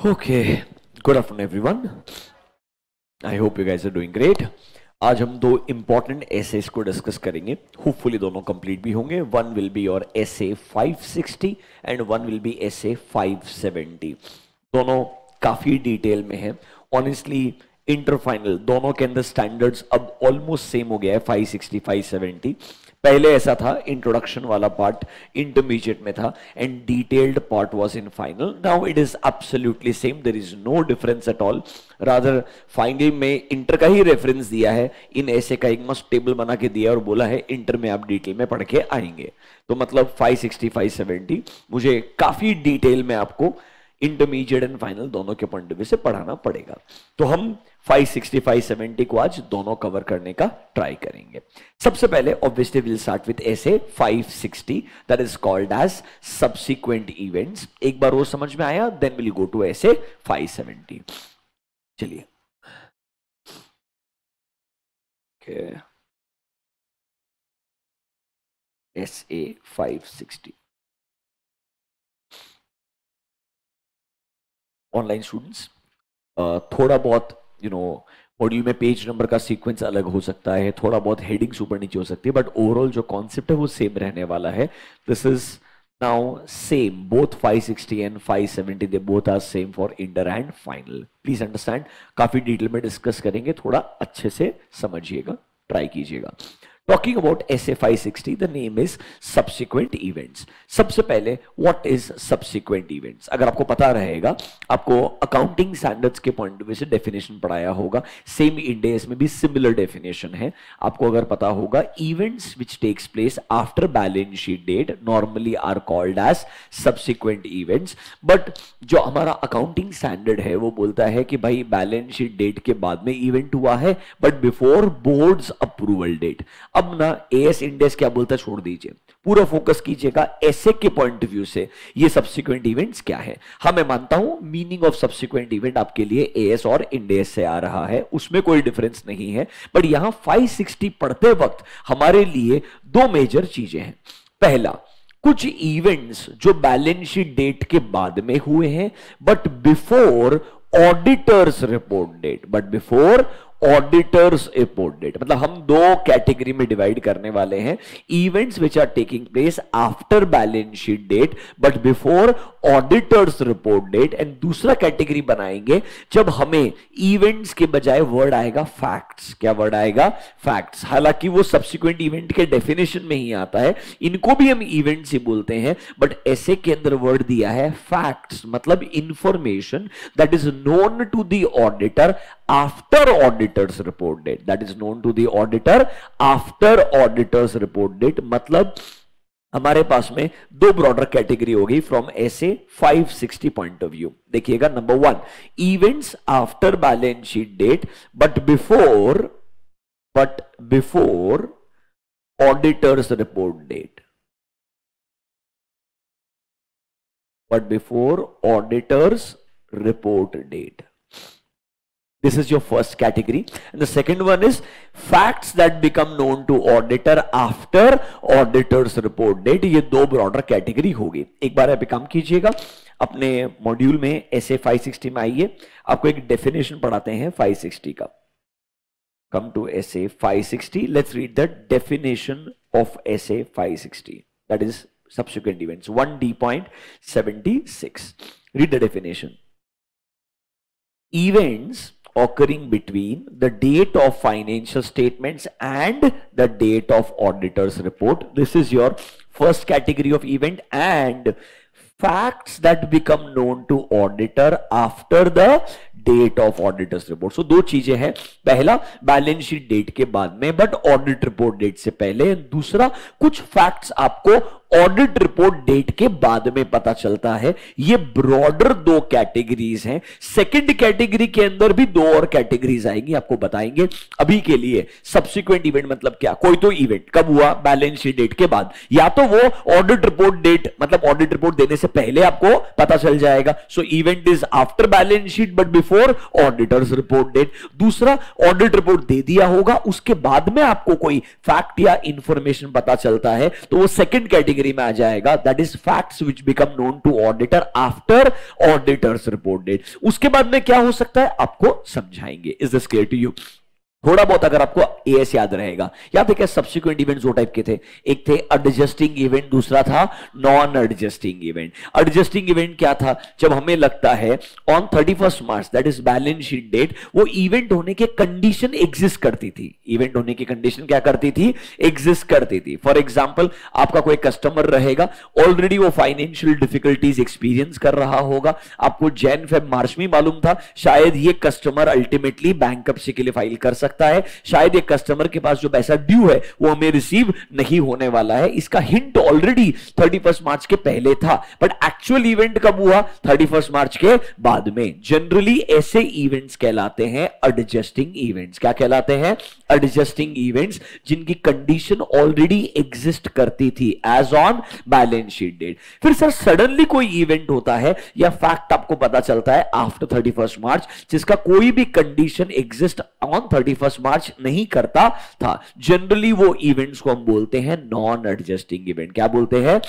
Okay, good afternoon everyone. I hope you guys are doing great. आज हम दो important SAs को discuss करेंगे. होपफुली दोनों कंप्लीट भी होंगे. One will be your SA 560 and one will be SA 570. दोनों काफी डिटेल में है. ऑनेस्टली इंटर फाइनल दोनों के अंदर स्टैंडर्ड्स अब ऑलमोस्ट सेम हो गया है. 560 570 पहले ऐसा था. इंट्रोडक्शन वाला पार्ट इंटरमीडिएट में था and detailed part was in final. Now it is absolutely same. There is no difference at all. Rather final में इंटर का ही रेफरेंस दिया है. इन ऐसे का एक मस्त टेबल बना के दिया और बोला है इंटर में आप डिटेल में पढ़ के आएंगे. तो मतलब 560 570 मुझे काफी डिटेल में आपको इंटरमीडिएट एंड फाइनल दोनों के पॉइंट ऑफ व्यू से पढ़ाना पड़ेगा. तो हम 560 570 को आज दोनों कवर करने का ट्राई करेंगे. सबसे पहले obviously will start with SA 560 that is called as subsequent events. एक बार वो समझ में आया, then will go to SA 570. चलिए एसे 560. ऑनलाइन स्टूडेंट्स थोड़ा बहुत मॉड्यूल में पेज नंबर का सीक्वेंस अलग हो सकता है, थोड़ा बहुत हेडिंग्स ऊपर नीचे हो सकती है, बट ओवरऑल जो कॉन्सेप्ट है वो सेम रहने वाला है. This is now same both 560 and 570. They both are same for inter and final. Please understand. काफी डिटेल में डिस्कस करेंगे, थोड़ा अच्छे से समझिएगा, ट्राई कीजिएगा. Talking about SA 560, the name is subsequent events. सबसे पहले what is subsequent events? अगर आपको पता रहेगा, आपको अकाउंटिंग स्टैंडर्ड्स के पॉइंट ऑफ व्यू से डेफिनेशन पढ़ाया होगा. सेम इंड AS में भी सिमिलर डेफिनेशन है. आपको अगर पता होगा, events which takes place after balance sheet date normally are called as subsequent events. But जो हमारा अकाउंटिंग स्टैंडर्ड है वो बोलता है कि भाई बैलेंस शीट डेट के बाद में इवेंट हुआ है, but before boards approval date. अब ना एएस इंडेक्स क्या बोलता है छोड़ दीजिए, पूरा फोकस कीजिएगा एसे के पॉइंट ऑफ व्यू से ये सब्सिक्वेंट इवेंट्स क्या है. हाँ, मैं मानता हूं मीनिंग ऑफ सब्सिक्वेंट इवेंट आपके लिए एएस और इंडेस से आ रहा है, उसमें कोई डिफरेंस नहीं है. बट यहां 560 पढ़ते वक्त हमारे लिए दो मेजर चीजें हैं. पहला, कुछ इवेंट्स जो बैलेंस शीट डेट के बाद में हुए हैं but before auditors report date. But before auditors report date मतलब हम दो कैटेगरी में डिवाइड करने वाले हैं. Events which are taking place after balance sheet date but before auditors report date. And दूसरा कैटेगरी बनाएंगे जब हमें इवेंट्स के बजाय वर्ड आएगा फैक्ट्स. क्या वर्ड आएगा? फैक्ट्स. हालांकि वो सब्सिक्वेंट इवेंट के डेफिनेशन में ही आता है, इनको भी हम इवेंट्स ही बोलते हैं, बट ऐसे के अंदर वर्ड दिया है फैक्ट्स. मतलब information that is known to the auditor after auditors report date. That is known to the auditor after auditors report date. मतलब हमारे पास में दो ब्रॉडर कैटेगरी होगी from SA 560 point of view. देखिएगा, number one, events after balance sheet date but before auditors report date. But before auditors report date. This is your first category. And the second one is facts that become known to auditor after auditor's report date. ये दो broader category होगी. एक बार आप काम कीजिएगा, अपने module में एसे 560 में आइए, आपको एक डेफिनेशन पढ़ाते हैं 560 का. Come to essay 560. Let's read the definition of essay 560. That is subsequent events. 1D.76. Read the definition. Events occurring between the date of financial statements and the date of auditor's report. This is your first category of event. And facts that become known to auditor after the date of auditors report. So दो चीजें हैं. पहला, balance sheet date के बाद में but audit report date से पहले. दूसरा, कुछ फैक्ट्स आपको ऑडिट रिपोर्ट डेट के बाद में पता चलता है. ये ब्रॉडर दो कैटेगरीज हैं. सेकंड कैटेगरी के अंदर भी दो और कैटेगरीज आएंगी, आपको बताएंगे. अभी के लिए सब्सिक्वेंट इवेंट मतलब क्या? कोई तो इवेंट कब हुआ? बैलेंस शीट डेट के बाद, या तो वो ऑडिट रिपोर्ट डेट मतलब ऑडिट रिपोर्ट देने से पहले आपको पता चल जाएगा. So event is after balance sheet but before auditors report date. दूसरा, ऑडिट रिपोर्ट दे दिया होगा, उसके बाद में आपको कोई फैक्ट या इंफॉर्मेशन पता चलता है, तो वो सेकंड कैटेगरी कैटेगरी में आ जाएगा, that is facts which become known to auditor after auditors report date. उसके बाद में क्या हो सकता है आपको समझाएंगे। Is this clear to you? थोड़ा बहुत अगर आपको एएस याद रहेगा, याद है क्या सब्सिक्वेंट इवेंट्स दो टाइप के थे, एक थे एडजस्टिंग इवेंट, दूसरा था non adjusting event. Adjusting event क्या था? जब हमें लगता है on 31 March that is balance sheet date, वो इवेंट होने के कंडीशन एग्जिस्ट करती थी। इवेंट होने की कंडीशन क्या करती थी? एग्जिस्ट करती थी। फॉर एग्जाम्पल आपका कोई कस्टमर रहेगा, ऑलरेडी वो फाइनेंशियल डिफिकल्टीज एक्सपीरियंस कर रहा होगा, आपको जैन फेब मार्च में मालूम था शायद ये कस्टमर अल्टीमेटली बैंकरप्सी के लिए फाइल कर सकता है, शायद एक कस्टमर के पास जो पैसा ड्यू है वो हमें रिसीव नहीं होने वाला है। इसका हिंट ऑलरेडी 31 मार्च के पहले था, बट एक्चुअल इवेंट कब हुआ? 31 मार्च के बाद में। जनरली ऐसे इवेंट्स कहलाते हैं एडजस्टिंग इवेंट्स। क्या कहलाते हैं? एडजस्टिंग इवेंट्स, जिनकी कंडीशन ऑलरेडी एग्जिस्ट करती थी as on balance sheet date. फिर सर सडनली कोई इवेंट होता है या फैक्ट आपको पता चलता है आफ्टर 31 मार्च, जिसका कोई भी कंडीशन एग्जिस्ट ऑन 31 मार्च नहीं करता था। जनरली वो इवेंट्स को हम बोलते हैं नॉन एडजस्टिंग इवेंट। क्या बोलते हैं?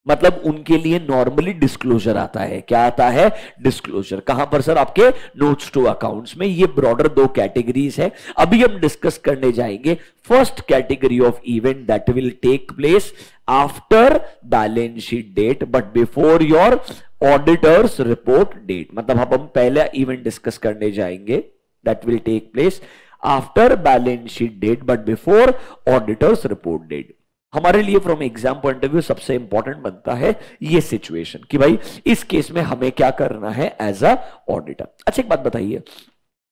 मतलब उनके लिए नॉर्मली डिस्क्लोजर आता है। क्या आता है? डिस्क्लोजर। कहां पर सर? आपके नोट्स टू अकाउंट्स में। ये ब्रॉडर दो कैटेगरीज है, अभी हम डिस्कस करने जाएंगे। First category of event that will take place after balance sheet date but before your auditors report date. मतलब हम पहला इवेंट डिस्कस करने जाएंगे that will take place after balance sheet date but before auditors report date। हमारे लिए from exam point of view सबसे important बनता है ये सिचुएशन कि भाई इस केस में हमें क्या करना है एज अ ऑडिटर। अच्छा एक बात बताइए,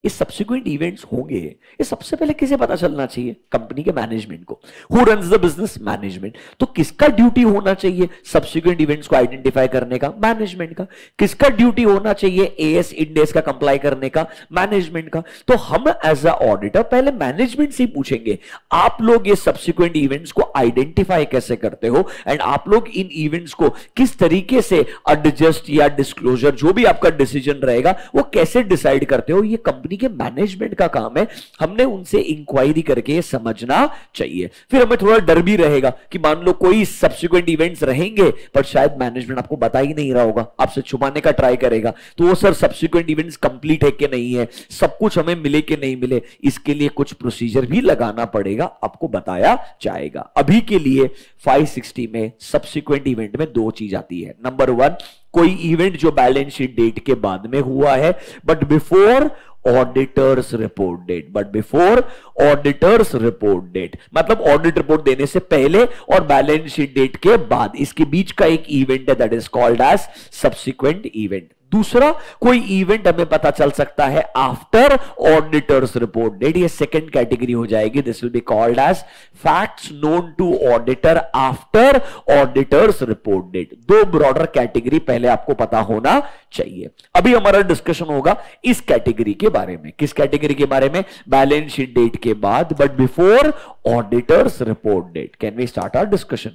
ये सब्सिक्वेंट इवेंट्स होंगे, ये सबसे पहले किसे पता चलना चाहिए? कंपनी के मैनेजमेंट को। Who runs the business? Management. तो किसका ड्यूटी होना चाहिए सब्सिक्वेंट इवेंट्स को आइडेंटिफाई करने का? मैनेजमेंट का। किसका ड्यूटी होना चाहिए एएस इंड एस का कंप्लाई करने का? मैनेजमेंट का। तो हम एज अ ऑडिटर पहले मैनेजमेंट से पूछेंगे, आप लोग ये सब्सिक्वेंट इवेंट्स को आइडेंटिफाई कैसे करते हो एंड आप लोग इन इवेंट्स को किस तरीके से एडजस्ट या डिस्क्लोजर, जो भी आपका डिसीजन रहेगा, वो कैसे डिसाइड करते हो? ये कंपनी के मैनेजमेंट का काम है। हमने उनसे इंक्वायरी करके समझना चाहिए। फिर हमें थोड़ा डर भी रहेगा कि मान लो कोई सब्सिक्वेंट इवेंट्स रहेंगे पर शायद मैनेजमेंट आपको बता ही नहीं रहा होगा, आपसे छुपाने का ट्राई करेगा, तो वो सर सब्सिक्वेंट इवेंट्स कंप्लीट है कि नहीं है, सब कुछ हमें मिले कि नहीं मिले, इसके लिए कुछ प्रोसीजर भी लगाना पड़ेगा, आपको बताया जाएगा। अभी के लिए 560 में सब्सिक्वेंट इवेंट में दो चीज आती है। नंबर 1, कोई इवेंट जो बैलेंस शीट डेट के बाद में हुआ है but before auditors report date, but before auditors report date मतलब ऑडिट रिपोर्ट देने से पहले और बैलेंस शीट डेट के बाद, इसके बीच का एक इवेंट है, that is called as subsequent event. दूसरा, कोई इवेंट हमें पता चल सकता है आफ्टर ऑडिटर्स रिपोर्ट डेट, ये सेकंड कैटेगरी हो जाएगी। This will be called as facts known to auditor after auditors report date. दो ब्रॉडर कैटेगरी पहले आपको पता होना चाहिए। अभी हमारा डिस्कशन होगा इस कैटेगरी के बारे में। किस कैटेगरी के बारे में? बैलेंस शीट डेट के बाद but before auditors report date. Can we start our discussion?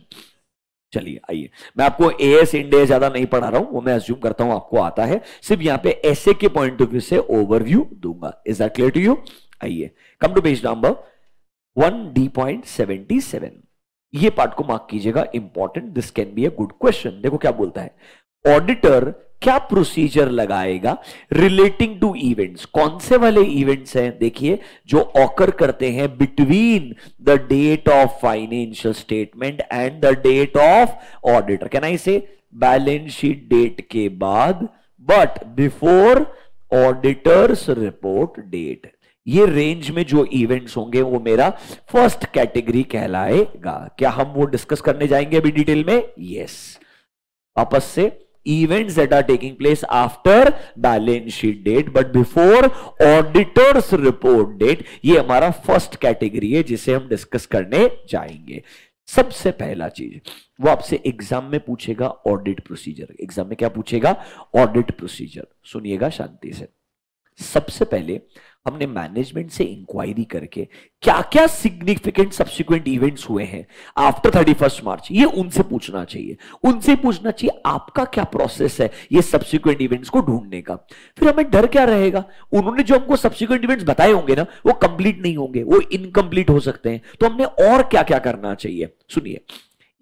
चलिए आइए, मैं आपको एएस इंडिया ज्यादा नहीं पढ़ा रहा हूं, वो मैं अज्यूम करता हूं आपको आता है, सिर्फ यहां पे ऐसे के पॉइंट ऑफ व्यू से ओवरव्यू दूंगा। Is that clear to you? आइए, come to page number 1D.77। ये पार्ट को मार्क कीजिएगा, important, this can be a good question. देखो क्या बोलता है, ऑडिटर क्या प्रोसीजर लगाएगा रिलेटिंग टू इवेंट्स? कौन से वाले इवेंट्स हैं? देखिए, जो ऑकर करते हैं between the date of financial statement and the date of auditor. Can I say balance sheet date के बाद but before auditors report date. ये रेंज में जो इवेंट्स होंगे वो मेरा फर्स्ट कैटेगरी कहलाएगा। क्या हम वो डिस्कस करने जाएंगे अभी डिटेल में? यस। वापस से, events that are taking place after balance sheet date but before auditors report date, ये हमारा फर्स्ट कैटेगरी है जिसे हम डिस्कस करने जाएंगे। सबसे पहला चीज वो आपसे एग्जाम में पूछेगा ऑडिट प्रोसीजर। एग्जाम में क्या पूछेगा? Audit procedure. सुनिएगा शांति से। सबसे पहले हमने मैनेजमेंट से इंक्वायरी करके क्या क्या सिग्निफिकेंट सब्सिक्वेंट इवेंट्स हुए हैं आफ्टर 31 मार्च, ये उनसे पूछना चाहिए। उनसे पूछना चाहिए आपका क्या प्रोसेस है ये सब्सिक्वेंट इवेंट्स को ढूंढने का। फिर हमें डर क्या रहेगा? उन्होंने जो हमको सब्सिक्वेंट इवेंट्स बताए होंगे ना, वो कंप्लीट नहीं होंगे, वो इनकम्प्लीट हो सकते हैं, तो हमने और क्या क्या करना चाहिए? सुनिए,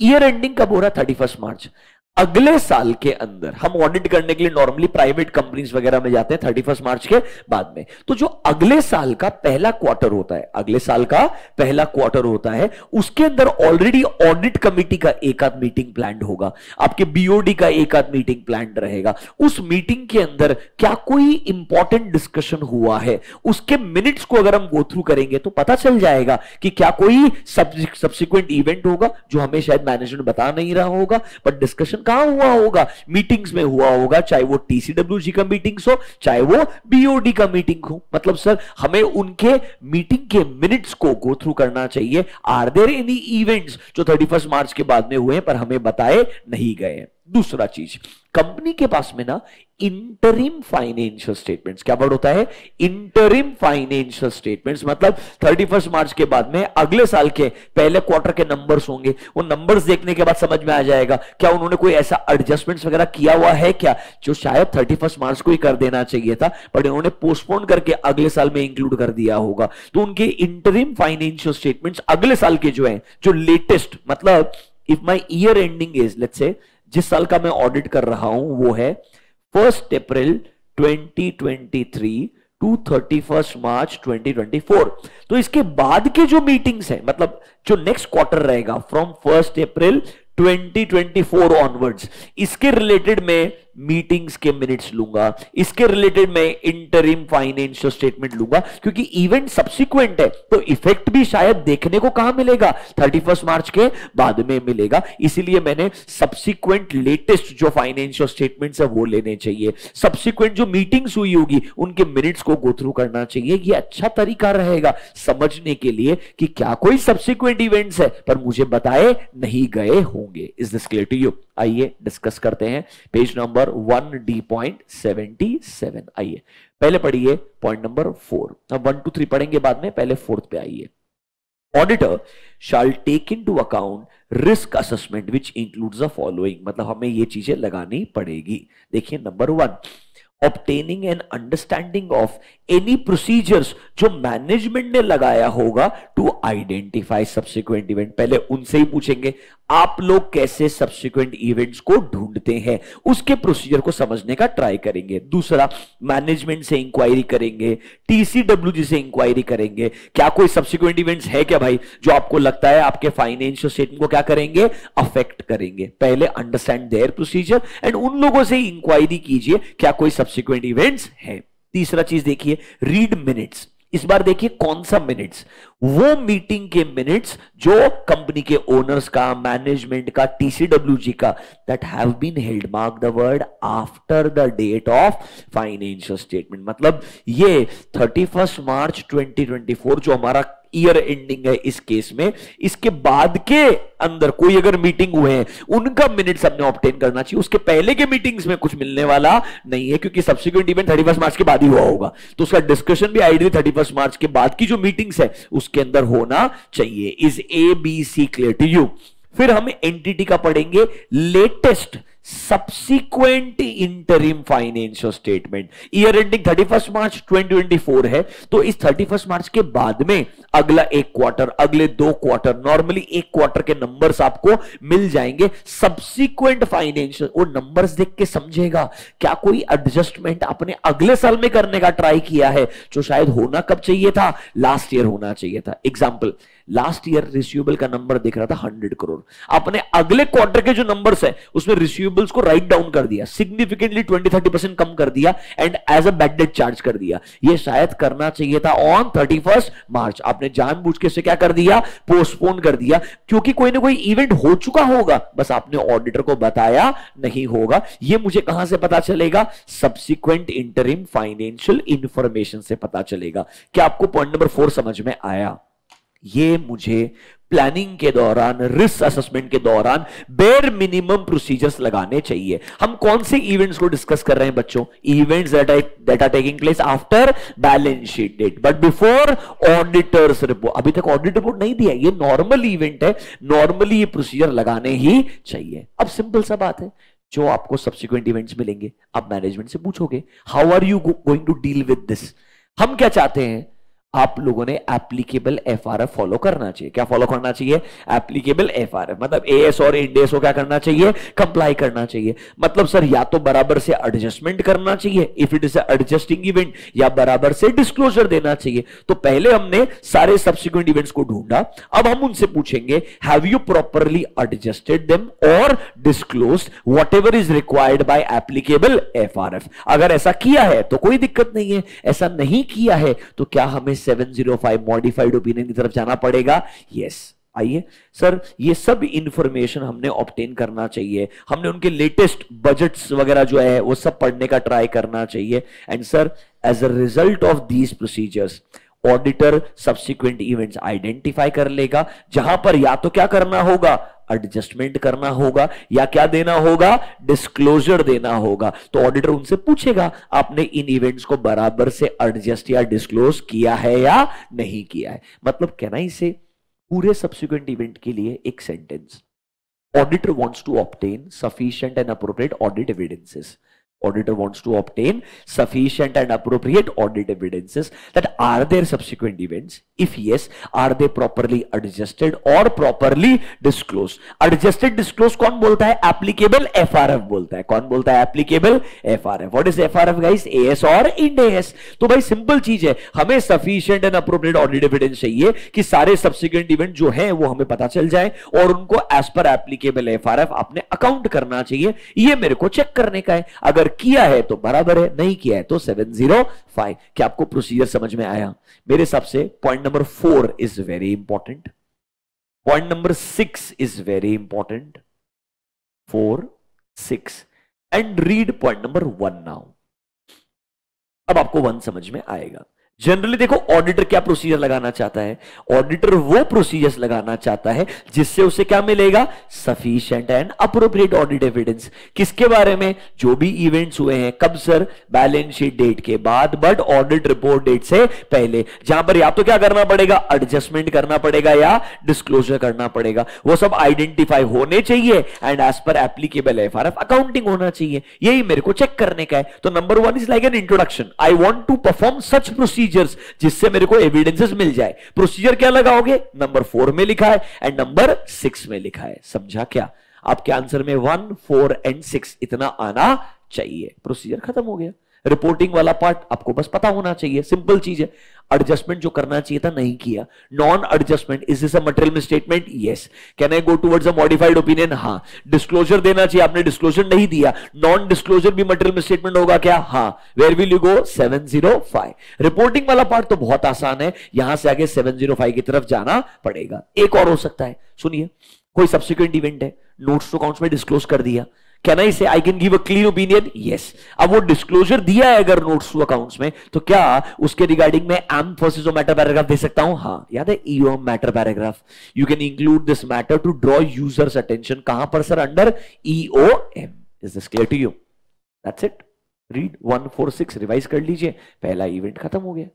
ईयर एंडिंग कब हो रहा है? 31 मार्च। अगले साल के अंदर हम ऑडिट करने के लिए नॉर्मली प्राइवेट कंपनीज वगैरह में जाते हैं 31 मार्च के बाद में। तो जो अगले साल का पहला क्वार्टर होता है, अगले साल का पहला क्वार्टर होता है, उसके अंदर ऑलरेडी ऑडिट कमिटी का एक आध मीटिंग प्लान्ड होगा, आपके बीओडी का एक आध मीटिंग प्लान्ड रहेगा। उस मीटिंग के अंदर क्या कोई इंपॉर्टेंट डिस्कशन हुआ है, उसके मिनट्स को अगर हम गो थ्रू करेंगे तो पता चल जाएगा कि क्या कोई सब्सिक्वेंट इवेंट होगा जो हमें शायद मैनेजमेंट बता नहीं रहा होगा, बट डिस्कशन कहां हुआ होगा? मीटिंग्स में हुआ होगा, चाहे वो टीसीडब्ल्यूजी का मीटिंग्स हो, चाहे वो बीओडी का मीटिंग हो। मतलब सर हमें उनके मीटिंग के मिनट्स को गो थ्रू करना चाहिए। आर देयर एनी इवेंट्स जो 31 मार्च के बाद में हुए पर हमें बताए नहीं गए? दूसरा चीज, कंपनी के पास में ना इंटरिम फाइनेंशियल स्टेटमेंट्स, क्या वर्ड होता है? इंटरिम फाइनेंशियल स्टेटमेंट्स, मतलब 31 मार्च के बाद में अगले साल के पहले क्वार्टर के नंबर्स होंगे। वो नंबर्स देखने के बाद समझ में आ जाएगा क्या उन्होंने कोई ऐसा एडजस्टमेंट्स वगैरह किया हुआ है क्या, जो शायद 31 मार्च को ही कर देना चाहिए था बट इन्होंने पोस्टपोन करके अगले साल में इंक्लूड कर दिया होगा। तो उनके इंटरिम फाइनेंशियल स्टेटमेंट्स अगले साल के जो है, जो लेटेस्ट, मतलब if my year ending is, let's say जिस साल का मैं ऑडिट कर रहा हूं वो है 1 अप्रैल 2023 टू 31 मार्च 2024, तो इसके बाद के जो मीटिंग्स हैं, मतलब जो नेक्स्ट क्वार्टर रहेगा फ्रॉम 1 अप्रैल 2024 ऑनवर्ड्स, इसके रिलेटेड में मीटिंग्स के मिनट्स लूंगा, इसके रिलेटेड मैं इंटरिम फाइनेंशियल स्टेटमेंट लूंगा, क्योंकि इवेंट सब्सिक्वेंट है तो इफेक्ट भी शायद देखने को कहां मिलेगा? 31 मार्च के बाद में मिलेगा। इसीलिए मैंने सब्सिक्वेंट लेटेस्ट जो फाइनेंशियल स्टेटमेंट्स है वो लेने चाहिए। सब्सिक्वेंट जो मीटिंग्स हुई होगी उनके मिनट्स को गो थ्रू करना चाहिए। ये अच्छा तरीका रहेगा समझने के लिए कि क्या कोई सब्सिक्वेंट इवेंट्स है पर मुझे बताए नहीं गए होंगे। Is this clear to you? आइए डिस्कस करते हैं पेज नंबर 1D.77। आइए पहले पढ़िए पॉइंट नंबर 4। अब 1 2 3 पढ़ेंगे बाद में, पहले 4th पे आइए। Auditor shall take into account risk assessment which includes the following, मतलब हमें ये चीजें लगानी पड़ेगी। देखिए number 1, obtaining an understanding of any procedures जो मैनेजमेंट ने लगाया होगा to identify subsequent event। पहले उनसे ही पूछेंगे आप लोग कैसे सब्सिक्वेंट इवेंट्स को ढूंढते हैं, उसके प्रोसीजर को समझने का ट्राई करेंगे। दूसरा, मैनेजमेंट से इंक्वायरी करेंगे, टीसीडब्ल्यूजी से इंक्वायरी करेंगे, क्या कोई सब्सिक्वेंट इवेंट्स है क्या भाई जो आपको लगता है आपके फाइनेंशियल स्टेटमेंट को क्या करेंगे? अफेक्ट करेंगे। पहले अंडरस्टैंड देयर प्रोसीजर एंड उन लोगों से इंक्वायरी कीजिए क्या कोई सब्सिक्वेंट इवेंट्स है। तीसरा चीज देखिए, रीड मिनट्स। इस बार देखिए कौन सा मिनट्स? वो मीटिंग के मिनट्स जो कंपनी के ओनर्स का, मैनेजमेंट का, टीसीडब्ल्यूजी का, that have been held, mark the word, after the date of financial statement. मतलब ये 31 मार्च 2024 जो हमारा ईयर एंडिंग है इस केस में, इसके बाद के अंदर कोई अगर मीटिंग हुए हैं उनका मिनट्स हमने ऑब्टेन करना चाहिए। उसके पहले के मीटिंग्स में कुछ मिलने वाला नहीं है क्योंकि सब्सिक्वेंट इवेंट 31 मार्च के बाद ही हुआ होगा, तो उसका डिस्कशन भी आइडियली 31 मार्च के बाद की जो मीटिंग्स है उसके अंदर होना चाहिए। Is ABC clear to you? फिर हम एंटिटी का पढ़ेंगे, latest subsequent interim financial statement. Year ending 31 March 2024 है, तो इस 31 मार्च के बाद में अगला एक क्वार्टर, अगले 2 क्वार्टर, नॉर्मली एक क्वार्टर के नंबर्स आपको मिल जाएंगे। सब्सिक्वेंट फाइनेंशियल, वो नंबर्स देख के समझेगा क्या कोई एडजस्टमेंट आपने अगले साल में करने का ट्राई किया है जो शायद होना कब चाहिए था? लास्ट ईयर होना चाहिए था। एग्जाम्पल, लास्ट ईयर रिसीवेबल का नंबर दिख रहा था 100 करोड़, आपने अगले क्वार्टर के जो नंबर्स है उसमें रिसीवेबल्स को राइट डाउन कर दिया, सिग्निफिकेंटली 20-30% कम कर दिया and as a bad debt charge कर दिया। ये शायद करना चाहिए था ऑन 31 मार्च, आपने जानबूझ के से क्या कर दिया? पोस्टपोन कर दिया, क्योंकि कोई ना कोई इवेंट हो चुका होगा, बस आपने ऑडिटर को बताया नहीं होगा। ये मुझे कहां से पता चलेगा? सब्सिक्वेंट इंटरिम फाइनेंशियल इंफॉर्मेशन से पता चलेगा। क्या आपको पॉइंट नंबर 4 समझ में आया? ये मुझे प्लानिंग के दौरान, रिस्क असेसमेंट के दौरान बेयर मिनिमम प्रोसीजर्स लगाने चाहिए। हम कौन से इवेंट्स को डिस्कस कर रहे हैं बच्चों? Events that are taking place after balance sheet date but before auditors report. अभी तक ऑडिट रिपोर्ट नहीं दिया, ये नॉर्मल इवेंट है, नॉर्मली ये प्रोसीजर लगाने ही चाहिए। अब सिंपल सा बात है, जो आपको सब्सिक्वेंट इवेंट्स मिलेंगे आप मैनेजमेंट से पूछोगे how are you going to deal with this. हम क्या चाहते हैं? आप लोगों ने एप्लीकेबल एफआरएफ फॉलो करना चाहिए। क्या फॉलो करना चाहिए? एप्लीकेबल एफआरएफ, मतलब एएस और इंडेस को क्या करना चाहिए? कंप्लाई करना चाहिए। मतलब सर या तो बराबर से एडजस्टमेंट करना चाहिए if it is adjusting event, या बराबर से डिस्क्लोजर देना चाहिए। तो पहले हमने सारे सब्सिक्वेंट इवेंट्स को ढूंढा, अब हम उनसे पूछेंगे have you properly adjusted them और disclosed whatever is required by applicable FRF. अगर ऐसा किया है तो कोई दिक्कत नहीं है, ऐसा नहीं किया है तो क्या हमें 705 मॉडिफाइड ओपिनियन की तरफ जाना पड़ेगा? यस। आइए सर, ये सब इंफॉर्मेशन हमने ऑब्टेन करना चाहिए, हमने उनके लेटेस्ट बजट्स वगैरह जो है वो सब पढ़ने का ट्राई करना चाहिए। And sir as a result of these procedures auditor subsequent events identify कर लेगा, जहां पर या तो क्या करना होगा? एडजस्टमेंट करना होगा, या क्या देना होगा? डिस्क्लोजर देना होगा। तो ऑडिटर उनसे पूछेगा आपने इन इवेंट्स को बराबर से एडजस्ट या डिस्क्लोज किया है या नहीं किया है। मतलब कहना इसे पूरे सब्सिक्वेंट इवेंट के लिए एक sentence, auditor wants to obtain sufficient and appropriate audit evidences. Auditor wants to obtain sufficient and appropriate audit evidences that are there subsequent events. If yes, are they properly adjusted or properly disclosed? Adjusted disclosed कौन बोलता है? Applicable FRF बोलता है। कौन बोलता है? Applicable FRF. What is FRF guys? AS और Ind AS. तो भाई सिंपल चीज है, हमें sufficient and appropriate audit evidence चाहिए कि सारे subsequent event जो हैं वो हमें पता चल जाए और उनको as per applicable FRF आपने अकाउंट करना चाहिए। ये मेरे को चेक करने का है, अगर किया है तो बराबर है, नहीं किया है तो 705। क्या आपको प्रोसीजर समझ में आया? मेरे हिसाब से point number 4 is very important, point number 6 is very important, 4, 6 and read point number 1 now. अब आपको 1 समझ में आएगा। जनरली देखो ऑडिटर क्या प्रोसीजर लगाना चाहता है? ऑडिटर वो प्रोसीजर्स लगाना चाहता है जिससे उसे क्या मिलेगा? Sufficient and appropriate audit evidence. किसके बारे में? जो भी इवेंट्स हुए हैं। कब सर? बैलेंस शीट डेट के बाद, बट ऑडिट रिपोर्ट डेट से पहले, जहां पर या तो क्या करना पड़ेगा? एडजस्टमेंट करना पड़ेगा या डिस्क्लोजर करना पड़ेगा। वो सब आइडेंटिफाई होने चाहिए एंड एज पर एप्लीकेबल एफआरएफ अकाउंटिंग होना चाहिए। यही मेरे को चेक करने का है। तो number 1 is like an introduction. I want to perform such procedures जिससे मेरे को एविडेंसेस मिल जाए। प्रोसीजर क्या लगाओगे? नंबर 4 में लिखा है एंड नंबर 6 में लिखा है। समझा क्या? आपके आंसर में 1, 4 एंड 6 इतना आना चाहिए। प्रोसीजर खत्म हो गया। रिपोर्टिंग वाला पार्ट आपको बस पता होना चाहिए, सिंपल चीज है। एडजस्टमेंट जो करना चाहिए था नहीं किया। Non adjustment, is this a material misstatement? Yes. Can I go towards a modified opinion? हां। डिस्क्लोजर देना चाहिए, आपने डिस्क्लोजर नहीं दिया। नॉन डिस्क्लोजर भी मटेरियल मिसस्टेटमेंट होगा क्या? हां। Where will you go? 705। Reporting वाला पार्ट तो बहुत आसान है, यहां से आगे 705 की तरफ जाना पड़ेगा। एक और हो सकता है, सुनिए, कोई सब्सिक्वेंट इवेंट है, नोट्स टू अकाउंट्स में डिस्क्लोज कर दिया। कैन आई से I can give a clean opinion? Yes. अब वो डिस्क्लोजर दिया है अगर नोट्स टू अकाउंट्स में, तो क्या उसके रिगार्डिंग में एम्फसिस और मैटर पैराग्राफ दे सकता हूं? हां, याद है EO matter paragraph. You can include this matter to draw users attention. कहां पर sir? Under EOM. Is this clear to you? That's it. Read 1, 4, 6 revise कर लीजिए। पहला इवेंट खत्म हो गया।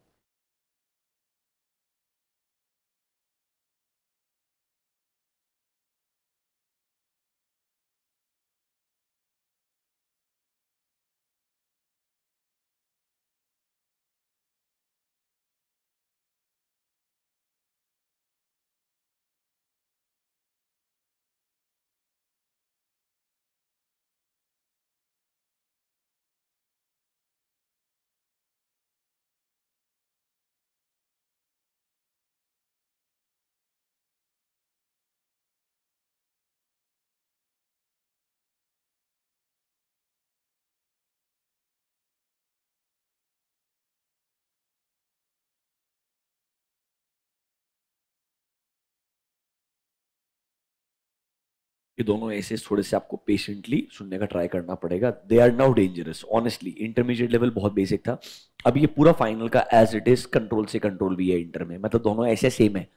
ये दोनों ऐसे थोड़े से आपको पेशेंटली सुनने का ट्राई करना पड़ेगा। They are now dangerous honestly. Intermediate level बहुत बेसिक था, अब ये पूरा फाइनल का एज इट इज कंट्रोल से कंट्रोल भी है इंटर में, मतलब दोनों ऐसे सेम है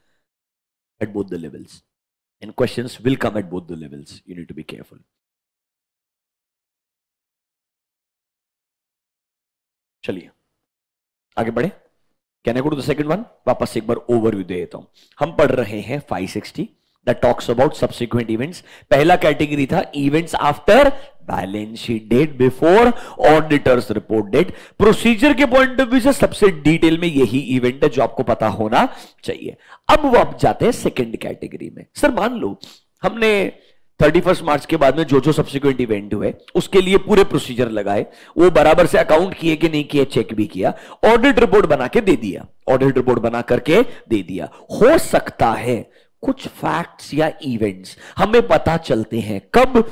at both the levels and questions will come at both the levels. You need to be careful. चलिए आगे बढ़े। Can I go to the second one? वापस एक बार ओवरव्यू दे देता हूं। हम पढ़ रहे हैं 560 that talks about subsequent events. पहला कैटेगरी था events after balance sheet date, before auditors report date. Procedure के पॉइंट ऑफ व्यू से सबसे डिटेल में यही इवेंट है जो आपको पता होना चाहिए. अब वो आप जाते हैं सेकंड कैटेगरी में. सर मान लो हमने 31 मार्च के बाद में जो जो सब्सिक्वेंट इवेंट हुए उसके लिए पूरे प्रोसीजर लगाए, वो बराबर से अकाउंट किए कि नहीं किए चेक भी किया, ऑडिट रिपोर्ट बना के दे दिया, ऑडिट रिपोर्ट बना करके दे दिया. हो सकता है कुछ फैक्ट्स या इवेंट्स हमें पता चलते हैं कब?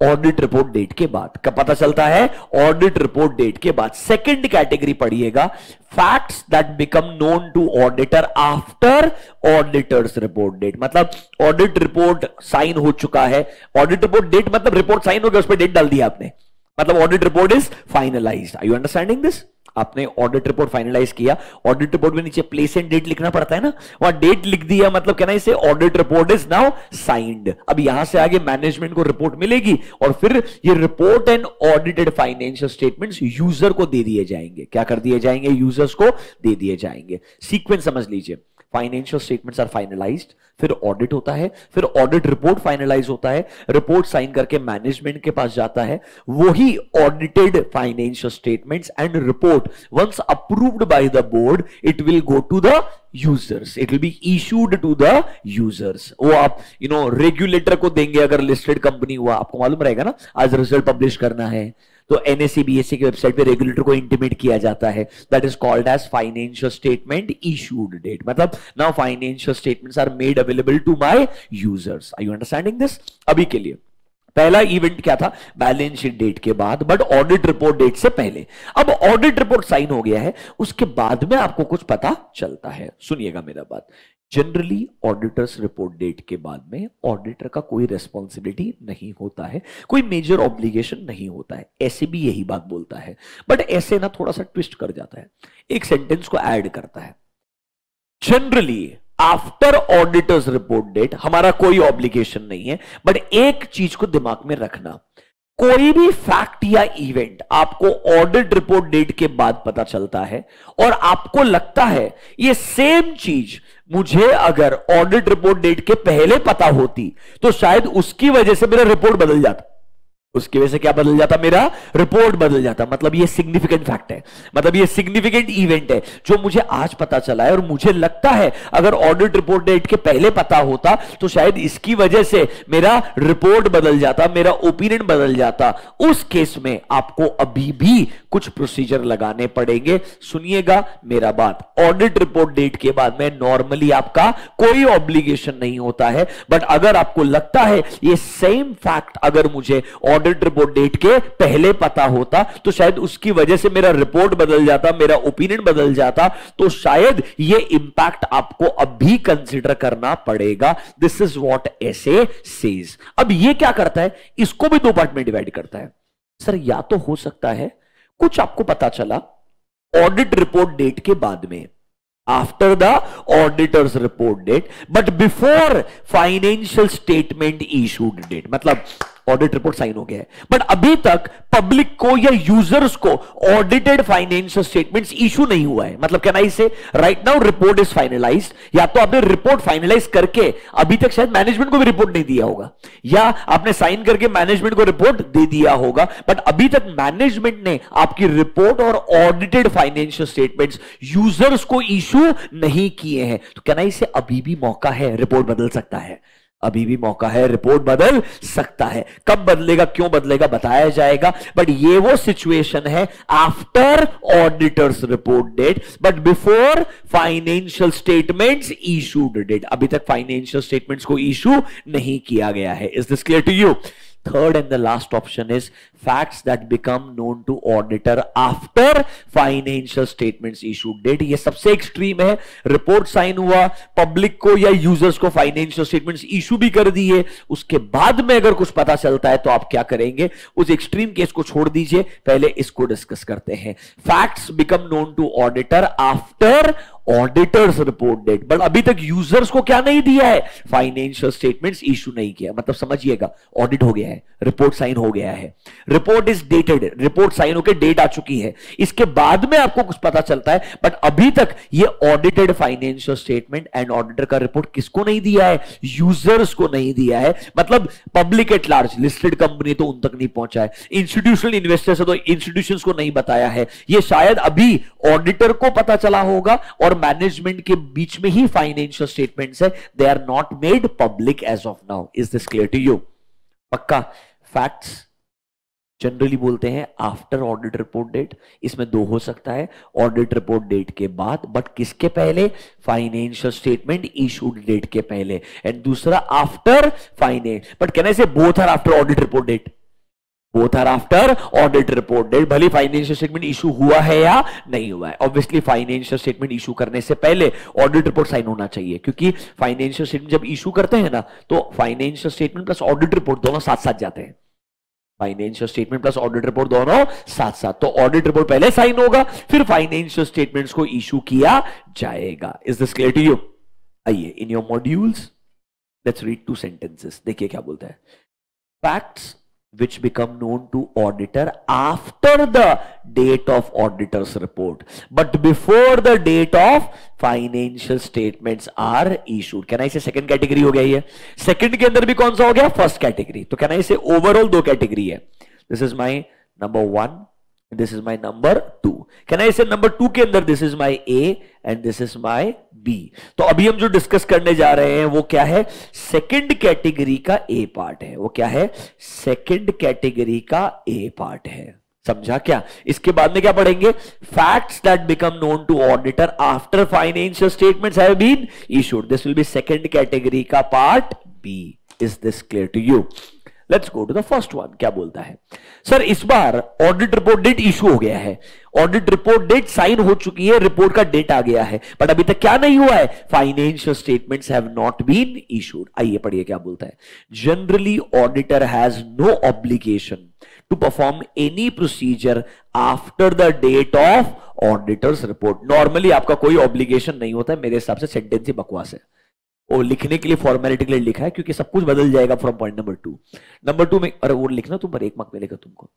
ऑडिट रिपोर्ट डेट के बाद. कब पता चलता है? ऑडिट रिपोर्ट डेट के बाद. सेकंड कैटेगरी पढ़िएगा, facts that become known to auditor after auditors report date. मतलब ऑडिट रिपोर्ट साइन हो चुका है, ऑडिट रिपोर्ट डेट मतलब रिपोर्ट साइन हो गया, उस पर डेट डाल दिया आपने, मतलब audit report is finalized. Are you understanding this? आपने ऑडिट रिपोर्ट फाइनलाइज किया, ऑडिट रिपोर्ट में नीचे प्लेस एंड डेट लिखना पड़ता है ना, वहां डेट लिख दिया, मतलब कहना इसे audit report is now signed. अब यहां से आगे मैनेजमेंट को रिपोर्ट मिलेगी और फिर ये report and audited financial statements user को दे दिए जाएंगे. क्या कर दिए जाएंगे? यूजर्स को दे दिए जाएंगे. सीक्वेंस समझ लीजिए, फाइनेंशियल स्टेटमेंट्स आर फाइनलाइज्ड, फिर ऑडिट होता है, फिर ऑडिट रिपोर्ट फाइनलाइज होता है, रिपोर्ट साइन करके मैनेजमेंट के पास जाता है, वही audited financial statements and report once approved by the board it will go to the users, it will be issued to the users. वो आप रेगुलेटर को देंगे. अगर लिस्टेड कंपनी हुआ, आपको मालूम रहेगा ना आज रिजल्ट पब्लिश करना है, तो एनएससी बीएससी की वेबसाइट पे रेगुलेटर को इंटीमेट किया जाता है. That is called as financial statement issued date. मतलब now financial statements are made available to my users. Are you understanding this? अभी के लिए पहला इवेंट क्या था? बैलेंस शीट डेट के बाद, बट ऑडिट रिपोर्ट डेट से पहले. अब ऑडिट रिपोर्ट साइन हो गया है, उसके बाद में आपको कुछ पता चलता है. सुनिएगा मेरा बात. जनरली ऑडिटर्स रिपोर्ट डेट के बाद में ऑडिटर का कोई रेस्पॉन्सिबिलिटी नहीं होता है, कोई मेजर ऑब्लिगेशन नहीं होता है. ऐसे भी यही बात बोलता है, बट ऐसे ना थोड़ा सा ट्विस्ट कर जाता है, एक सेंटेंस को ऐड करता है. Generally after auditors report date हमारा कोई ऑब्लिगेशन नहीं है, बट एक चीज को दिमाग में रखना, कोई भी फैक्ट या इवेंट आपको ऑडिट रिपोर्ट डेट के बाद पता चलता है और आपको लगता है ये सेम चीज मुझे अगर ऑडिट रिपोर्ट डेट के पहले पता होती तो शायद उसकी वजह से मेरा रिपोर्ट बदल जाता. उसकी वजह से क्या बदल जाता? मेरा रिपोर्ट बदल जाता. मतलब ये सिग्निफिकेंट फैक्ट है, मतलब ये सिग्निफिकेंट इवेंट है जो मुझे आज पता चला है और मुझे लगता है अगर ऑडिट रिपोर्ट डेट के पहले पता होता तो शायद इसकी वजह से मेरा रिपोर्ट बदल जाता, मेरा ओपिनियन बदल जाता. उस केस में आपको अभी भी कुछ प्रोसीजर लगाने पड़ेंगे. सुनिएगा मेरा बात, ऑडिट रिपोर्ट डेट के बाद में नॉर्मली आपका कोई ऑब्लिगेशन नहीं होता है, बट अगर आपको लगता है ये सेम फैक्ट अगर मुझे ऑडिट रिपोर्ट डेट के पहले पता होता तो शायद उसकी वजह से मेरा रिपोर्ट बदल जाता, मेरा ओपिनियन बदल जाता, तो शायद ये इंपैक्ट आपको अभी कंसीडर करना पड़ेगा. This is what essay says. अब ये क्या करता है? इसको भी दो पार्ट में डिवाइड करता है. सर या तो हो सकता है कुछ आपको पता चला ऑडिट रिपोर्ट डेट के बाद में, after the auditors report date, but before financial statement issued date. मतलब ऑडिट रिपोर्ट साइन हो गया है, बट अभी तक पब्लिक को या यूजर्स को ऑडिटेड फाइनेंशियल स्टेटमेंट्स इशू नहीं हुआ है. मतलब कहना इसे right now report is finalised, या तो आपने रिपोर्ट फाइनलाइज करके अभी तक शायद मैनेजमेंट को भी रिपोर्ट नहीं दिया होगा, या आपने साइन करके मैनेजमेंट को रिपोर्ट दे दिया होगा, बट अभी तक मैनेजमेंट ने आपकी रिपोर्ट और ऑडिटेड फाइनेंशियल स्टेटमेंट्स यूजर्स को इशू नहीं किए हैं. तो कहना इसे अभी भी मौका है, रिपोर्ट बदल सकता है. अभी भी मौका है, रिपोर्ट बदल सकता है. कब बदलेगा, क्यों बदलेगा, बताया जाएगा. बट ये वो सिचुएशन है after auditors report date but before financial statements issued date. अभी तक फाइनेंशियल स्टेटमेंट्स को इशू नहीं किया गया है. Is this clear to you? Third and the last option is facts that become known to auditor after financial statements issued date. ये सबसे extreme है. रिपोर्ट साइन हुआ, पब्लिक को या यूजर्स को फाइनेंशियल स्टेटमेंट्स इशू भी कर दिए, उसके बाद में अगर कुछ पता चलता है तो आप क्या करेंगे? उस एक्सट्रीम केस को छोड़ दीजिए, पहले इसको डिस्कस करते हैं. Facts become known to auditor after auditors report date, but अभी तक यूजर्स को क्या नहीं दिया है, फाइनेंशियल स्टेटमेंट्स इशू नहीं किया। मतलब समझिएगा, ऑडिट हो गया है, रिपोर्ट साइन हो गया है, report is dated, report sign होकर डेट आ चुकी है, इसके बाद में आपको कुछ पता चलता है, बट अभी तक ये audited financial statement and auditor का रिपोर्ट किसको नहीं दिया है, यूजर्स को नहीं दिया है। मतलब public at large, listed company तो उन तक नहीं पहुंचा है, इंस्टीट्यूशनल इन्वेस्टर्स है तो इंस्टीट्यूशंस को नहीं बताया है, ये शायद अभी ऑडिटर को पता चला होगा और मैनेजमेंट के बीच में ही फाइनेंशियल स्टेटमेंट्स है, they are not made public as of now. Is this clear to you? पक्का? फैक्ट्स जनरली बोलते हैं आफ्टर ऑडिट रिपोर्ट डेट, इसमें दो हो सकता है, ऑडिट रिपोर्ट डेट के बाद, बट किसके पहले, फाइनेंशियल स्टेटमेंट इशूड डेट के पहले, एंड दूसरा after finance, but can I say both are after audit report date? Both are after audit report date, भले फाइनेंशियल स्टेटमेंट इशू हुआ है या नहीं हुआ है। ऑब्वियसली फाइनेंशियल स्टेटमेंट इशू करने से पहले ऑडिट रिपोर्ट साइन होना चाहिए, क्योंकि फाइनेंशियल स्टेटमेंट जब इशू करते हैं ना, तो financial statement plus audit report दोनों साथ साथ जाते हैं, financial statement plus audit report दोनों साथ साथ, तो ऑडिट रिपोर्ट पहले साइन होगा, फिर फाइनेंशियल स्टेटमेंट्स को इशू किया जाएगा। Is this clear to you? आइए, in your modules let's read 2 sentences, देखिए क्या बोलता है। Facts which become known to auditor after the date of auditor's report but before the date of financial statements are issued। Can I say second category हो गया ये? second के अंदर भी कौन सा हो गया? first category। तो can I say overall 2 category है, this is my number 1, this is my number 2। Can I say number 2 के अंदर this is my A and this is my B। तो अभी हम जो डिस्कस करने जा रहे हैं वो क्या है? सेकंड कैटेगरी का A पार्ट है। वो क्या है? सेकंड कैटेगरी का A पार्ट है। समझा क्या? इसके बाद में क्या पढ़ेंगे? Facts that become known to auditor after financial statements have been issued, this will be second category का part B। Is this clear to you? Let's go to the first one. क्या बोलता है? सर इस बार audit report date issue हो गया है, audit report date sign हो चुकी है, रिपोर्ट का डेट आ गया है, बट अभी तक क्या नहीं हुआ है? Financial statements have not been issued. आइए पढ़िए क्या बोलता है। Generally auditor has no obligation to perform any procedure after the date of auditors report. Normally आपका कोई ऑब्लिगेशन नहीं होता है, मेरे हिसाब से सेंटेंस ही बकवास है, वो लिखने के लिए फॉर्मेलिटी के लिए लिखा है, क्योंकि सब कुछ बदल जाएगा फ्रॉम पॉइंट नंबर 2। नंबर 2 में अरे वो लिखना तुम पर 1 मार्क मिलेगा तुमको,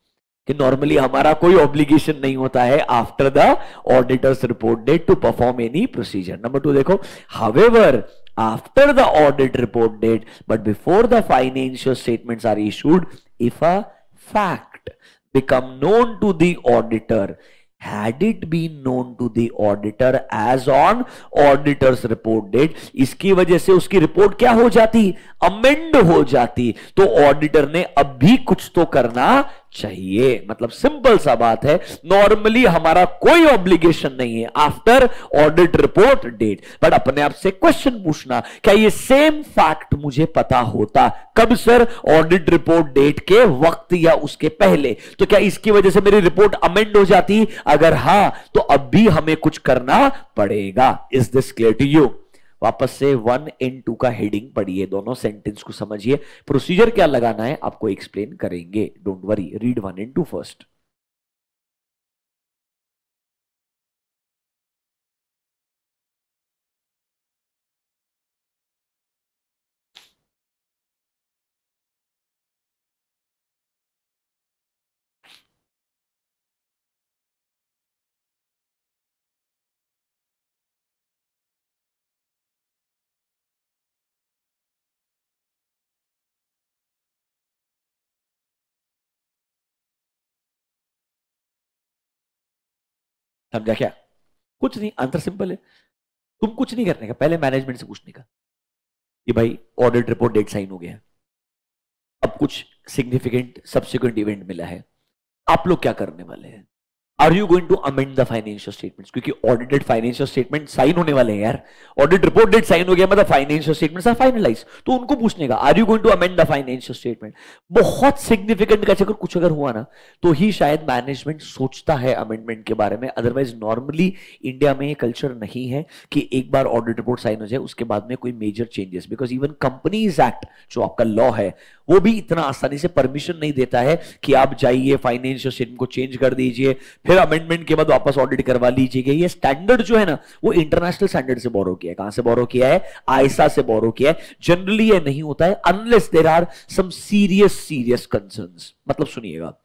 कि नॉर्मली हमारा कोई ऑब्लिगेशन नहीं होता है after the auditors report date to perform any procedure. Number 2 देखो, however after the audit report date but before the financial statements are issued, if a fact become known to the auditor had it been known to the auditor as on auditor's report date, इसकी वजह से उसकी report क्या हो जाती? Amend हो जाती। तो ऑडिटर ने अब भी कुछ तो करना चाहिए। मतलब सिंपल सा बात है, नॉर्मली हमारा कोई ऑब्लिगेशन नहीं है after audit report date, but अपने आप से क्वेश्चन पूछना, क्या ये सेम फैक्ट मुझे पता होता? कब सर? ऑडिट रिपोर्ट डेट के वक्त या उसके पहले। तो क्या इसकी वजह से मेरी रिपोर्ट अमेंड हो जाती? अगर हां, तो अब भी हमें कुछ करना पड़ेगा। Is this clear to you? वापस से 1 and 2 का हेडिंग पढ़िए, दोनों सेंटेंस को समझिए, प्रोसीजर क्या लगाना है आपको एक्सप्लेन करेंगे। Don't worry, read 1 and 2 first. समझा क्या? कुछ नहीं, आंसर सिंपल है। तुम कुछ नहीं करने का, पहले मैनेजमेंट से पूछने का कि भाई ऑडिट रिपोर्ट डेट साइन हो गया है, अब कुछ सिग्निफिकेंट सब्सिक्वेंट इवेंट मिला है, आप लोग क्या करने वाले हैं? Are you going to amend the financial statements? क्योंकि ऑडिटेड फाइनेंशियल स्टेटमेंट साइन होने वाले हैं यार, ऑडिट रिपोर्ट डेट साइन हो गया मतलब फाइनेंशियल स्टेटमेंट्स आर फाइनलाइज, तो उनको पूछने का are you going to amend the financial statement. बहुत सिग्निफिकेंट का अगर कुछ अगर हुआ ना, तो ही शायद मैनेजमेंट सोचता है अमेंडमेंट के बारे में, अदरवाइज नॉर्मली इंडिया में ये कल्चर नहीं है कि एक बार ऑडिट रिपोर्ट साइन हो जाए उसके बाद में कोई major changes, because even companies act जो आपका लॉ है वो भी इतना आसानी से परमिशन नहीं देता है कि आप जाइए फाइनेंशियल स्टेटमेंट को चेंज कर दीजिए, फिर अमेंडमेंट के बाद वापस ऑडिट करवा लीजिएगा। ये स्टैंडर्ड जो है ना वो इंटरनेशनल स्टैंडर्ड से बोरो किया है। कहां से बोरो किया है? आईसा से बोरो किया है। जनरली ये नहीं होता है unless there are some serious concerns. मतलब सुनिएगा,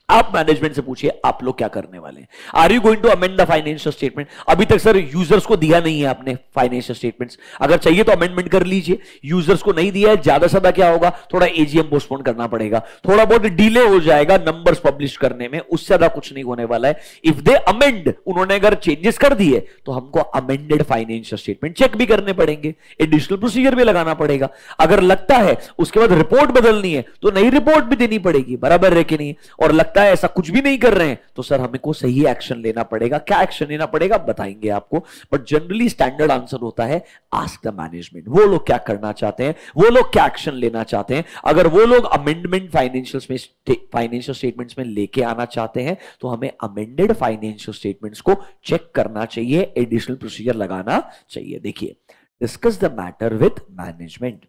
आप मैनेजमेंट से पूछिए आप लोग क्या करने वाले हैं। Are you going to amend the financial statement? अभी तक सर यूजर्स को दिया नहीं है आपने फाइनेंशियल स्टेटमेंट्स, अगर चाहिए तो अमेंडमेंट कर लीजिए। यूजर्स को नहीं दिया है, ज्यादा से ज्यादा क्या होगा, थोड़ा एजीएम पोस्टपोन करना पड़ेगा, थोड़ा बहुत डिले हो जाएगा नंबर्स पब्लिश करने में, उससे ज्यादा कुछ नहीं होने वाला है। इफ दे अमेंड, उन्होंने अगर चेंजेस कर दिए तो हमको अमेंडेड फाइनेंशियल स्टेटमेंट चेक भी करने पड़ेंगे, एडिशनल प्रोसीजर भी लगाना पड़ेगा। अगर लगता है उसके बाद रिपोर्ट बदलनी है तो नई रिपोर्ट भी देनी पड़ेगी, बराबर है कि नहीं? और लगता है ऐसा कुछ भी नहीं कर रहे हैं तो सर हमें को सही एक्शन लेना पड़ेगा। क्या एक्शन लेना पड़ेगा बताएंगे आपको, बट जनरली स्टैंडर्ड आंसर होता है आस्क द मैनेजमेंट। वो लोग क्या करना चाहते हैं, वो लोग क्या एक्शन लेना चाहते हैं। अगर वो लोग अमेंडमेंट फाइनेंशियल स्टेटमेंट्स में लेके आना चाहते हैं तो हमें अमेंडेड फाइनेंशियल स्टेटमेंट्स को चेक करना चाहिए, एडिशनल प्रोसीजर लगाना चाहिए। देखिए, discuss the matter with management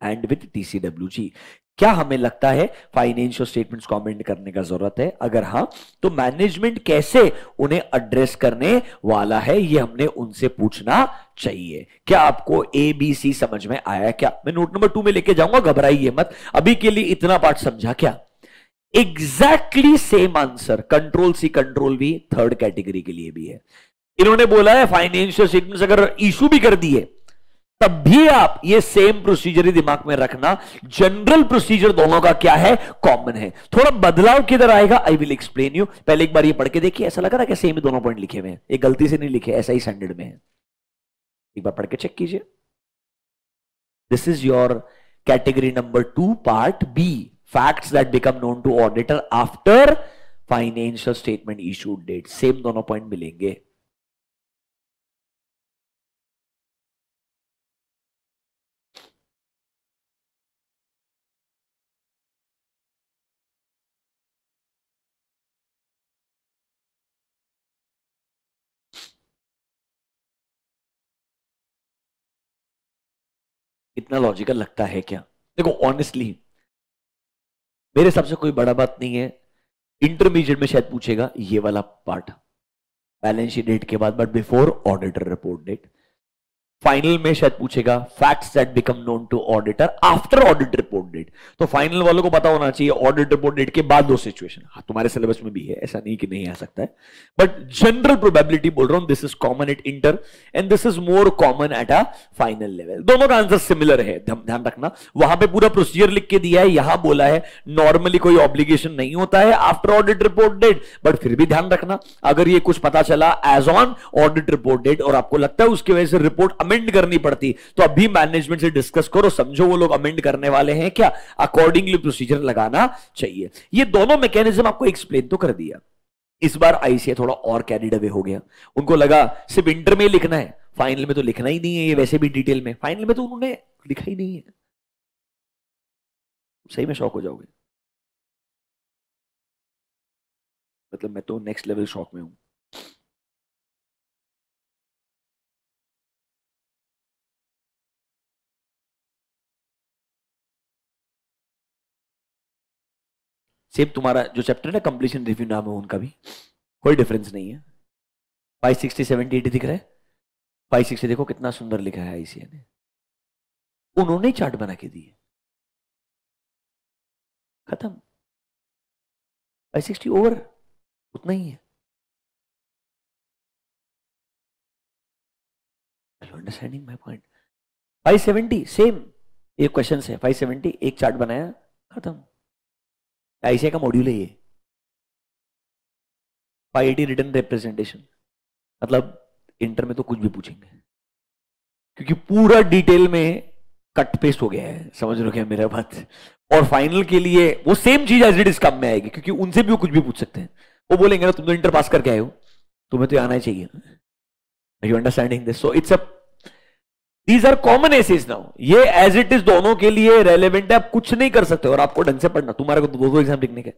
and with TCWG। क्या हमें लगता है फाइनेंशियल स्टेटमेंट्स को अमेंड करने का जरूरत है? अगर हाँ तो मैनेजमेंट कैसे उन्हें एड्रेस करने वाला है, ये हमने उनसे पूछना चाहिए। क्या आपको ABC समझ में आया? क्या मैं नोट नंबर 2 में लेके जाऊंगा, घबराइए मत। अभी के लिए इतना पार्ट समझा क्या? Exactly same answer control C control V third category के लिए भी है। इन्होंने बोला है फाइनेंशियल स्टेटमेंट्स अगर इशू भी कर दिए तब भी आप ये सेम प्रोसीजर ही दिमाग में रखना। जनरल प्रोसीजर दोनों का क्या है? कॉमन है। थोड़ा बदलाव किधर आएगा? I will explain you. पहले एक बार ये पढ़ के देखिए, ऐसा लग रहा है कि सेम ही दोनों पॉइंट लिखे हुए हैं, ये गलती से नहीं लिखे, ऐसा ही स्टैंडर्ड में है। एक बार पढ़ के चेक कीजिए। This is your category number 2 part B, facts that become known to auditor after financial statement issued date. Same दोनों पॉइंट मिलेंगे। इतना लॉजिकल लगता है क्या? देखो ऑनेस्टली मेरे हिसाब से कोई बड़ा बात नहीं है। इंटरमीडिएट में शायद पूछेगा ये वाला पार्ट, बैलेंस शीट डेट के बाद but before auditor report date. Final में शायद पूछेगा facts that become known to auditor after audit report date. तो फाइनल वालों को पता होना चाहिए ऑडिट रिपोर्ट डेट के बाद दो सिचुएशन। हाँ, तुम्हारे सिलेबस में भी है, ऐसा नहीं कि नहीं आ सकता है, बट जनरल प्रोबेबिलिटी बोल रहा हूं। This is common eight inter and this is more common eight a final level. दोनों का आंसर सिमिलर है, ध्यान रखना। वहां पे पूरा प्रोसीजर लिख के दिया है, यहां बोला है नॉर्मली कोई ऑब्लिगेशन नहीं होता है after audit report date, but फिर भी ध्यान रखना अगर ये कुछ पता चला as on audit report date और आपको लगता है उसकी वजह से रिपोर्ट अमेंड करनी पड़ती तो अभी मैनेजमेंट से डिस्कस करो, समझो वो लोग अमेंड करने वाले हैं क्या, अकॉर्डिंगली प्रोसीजर लगाना चाहिए। ये दोनों मैकेनिज्म आपको एक्सप्लेन तो कर दिया। इस बार आईसीए थोड़ा और कैरिड अवे हो गया, उनको लगा सिर्फ इंटर में लिखना है, फाइनल में तो लिखना ही नहीं है, ये वैसे भी डिटेल में फाइनल में तो उन्होंने लिखा ही नहीं है। सही में शॉक हो जाओगे, मतलब मैं तो नेक्स्ट लेवल शॉक में हूं। सेम तुम्हारा जो चैप्टर है ना कंप्लीशन रिव्यू नाम है, उनका भी कोई डिफरेंस नहीं है। 560 70 80 दिख रहा है, 560 देखो कितना सुंदर लिखा है आईसीए ने, उन्होंने ही चार्ट बना के दिए, खत्म। 560 ओवर उतना ही है। Understanding my point. 570 सेम, एक क्वेश्चन है 570, एक चार्ट बनाया, खत्म। आईसीए का मॉड्यूल है ये। 580 रिटन रिप्रेजेंटेशन, मतलब इंटर में तो कुछ भी पूछेंगे क्योंकि पूरा डिटेल में कट पेस्ट हो गया है, समझ रहे हो क्या मेरा बात। और फाइनल के लिए वो सेम चीज एज इट इज काम में आएगी क्योंकि उनसे भी वो कुछ भी पूछ सकते हैं। वो बोलेंगे ना तुम तो इंटर पास करके आए हो, तुम्हें तो आना ही चाहिए। You understanding this? So it's a these are common SAs now, ये एज इट इज दोनों के लिए रेलेवेंट है, आप कुछ नहीं कर सकते। और आपको ढंग से पढ़ना, तुम्हारे को दो एग्जाम लिखने के,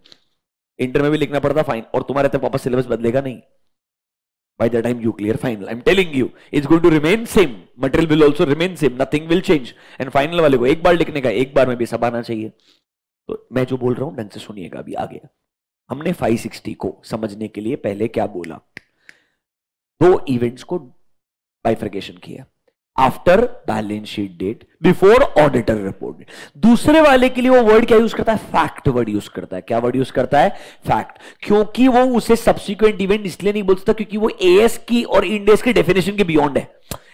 इंटर में भी लिखना पड़ता फाइन, और तुम्हारे तक वापस सिलेबस बदलेगा नहीं। By the time you clear final, I'm telling you, it's going to remain same. Material will also remain same. Nothing will change. And final वाले को एक बार लिखने का, एक बार में भी सब आना चाहिए। तो मैं जो बोल रहा हूं ढंग से सुनिएगा अभी आगे। हमने 560 को समझने के लिए पहले क्या बोला, दो इवेंट्स को बाइफर्केशन किया, after balance sheet date, before auditor report. दूसरे वाले के लिए वो वर्ड क्या यूज करता है, फैक्ट वर्ड यूज करता है। क्या वर्ड यूज करता है, फैक्ट, क्योंकि वो उसे सब्सिक्वेंट इवेंट इसलिए नहीं बोल सकता क्योंकि वो एएस की और इंडेस की डेफिनेशन के बियॉन्ड है।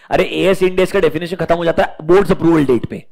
अरे एएस इंडेस का डेफिनेशन खत्म हो जाता है बोर्ड्स अप्रूवल डेट पे।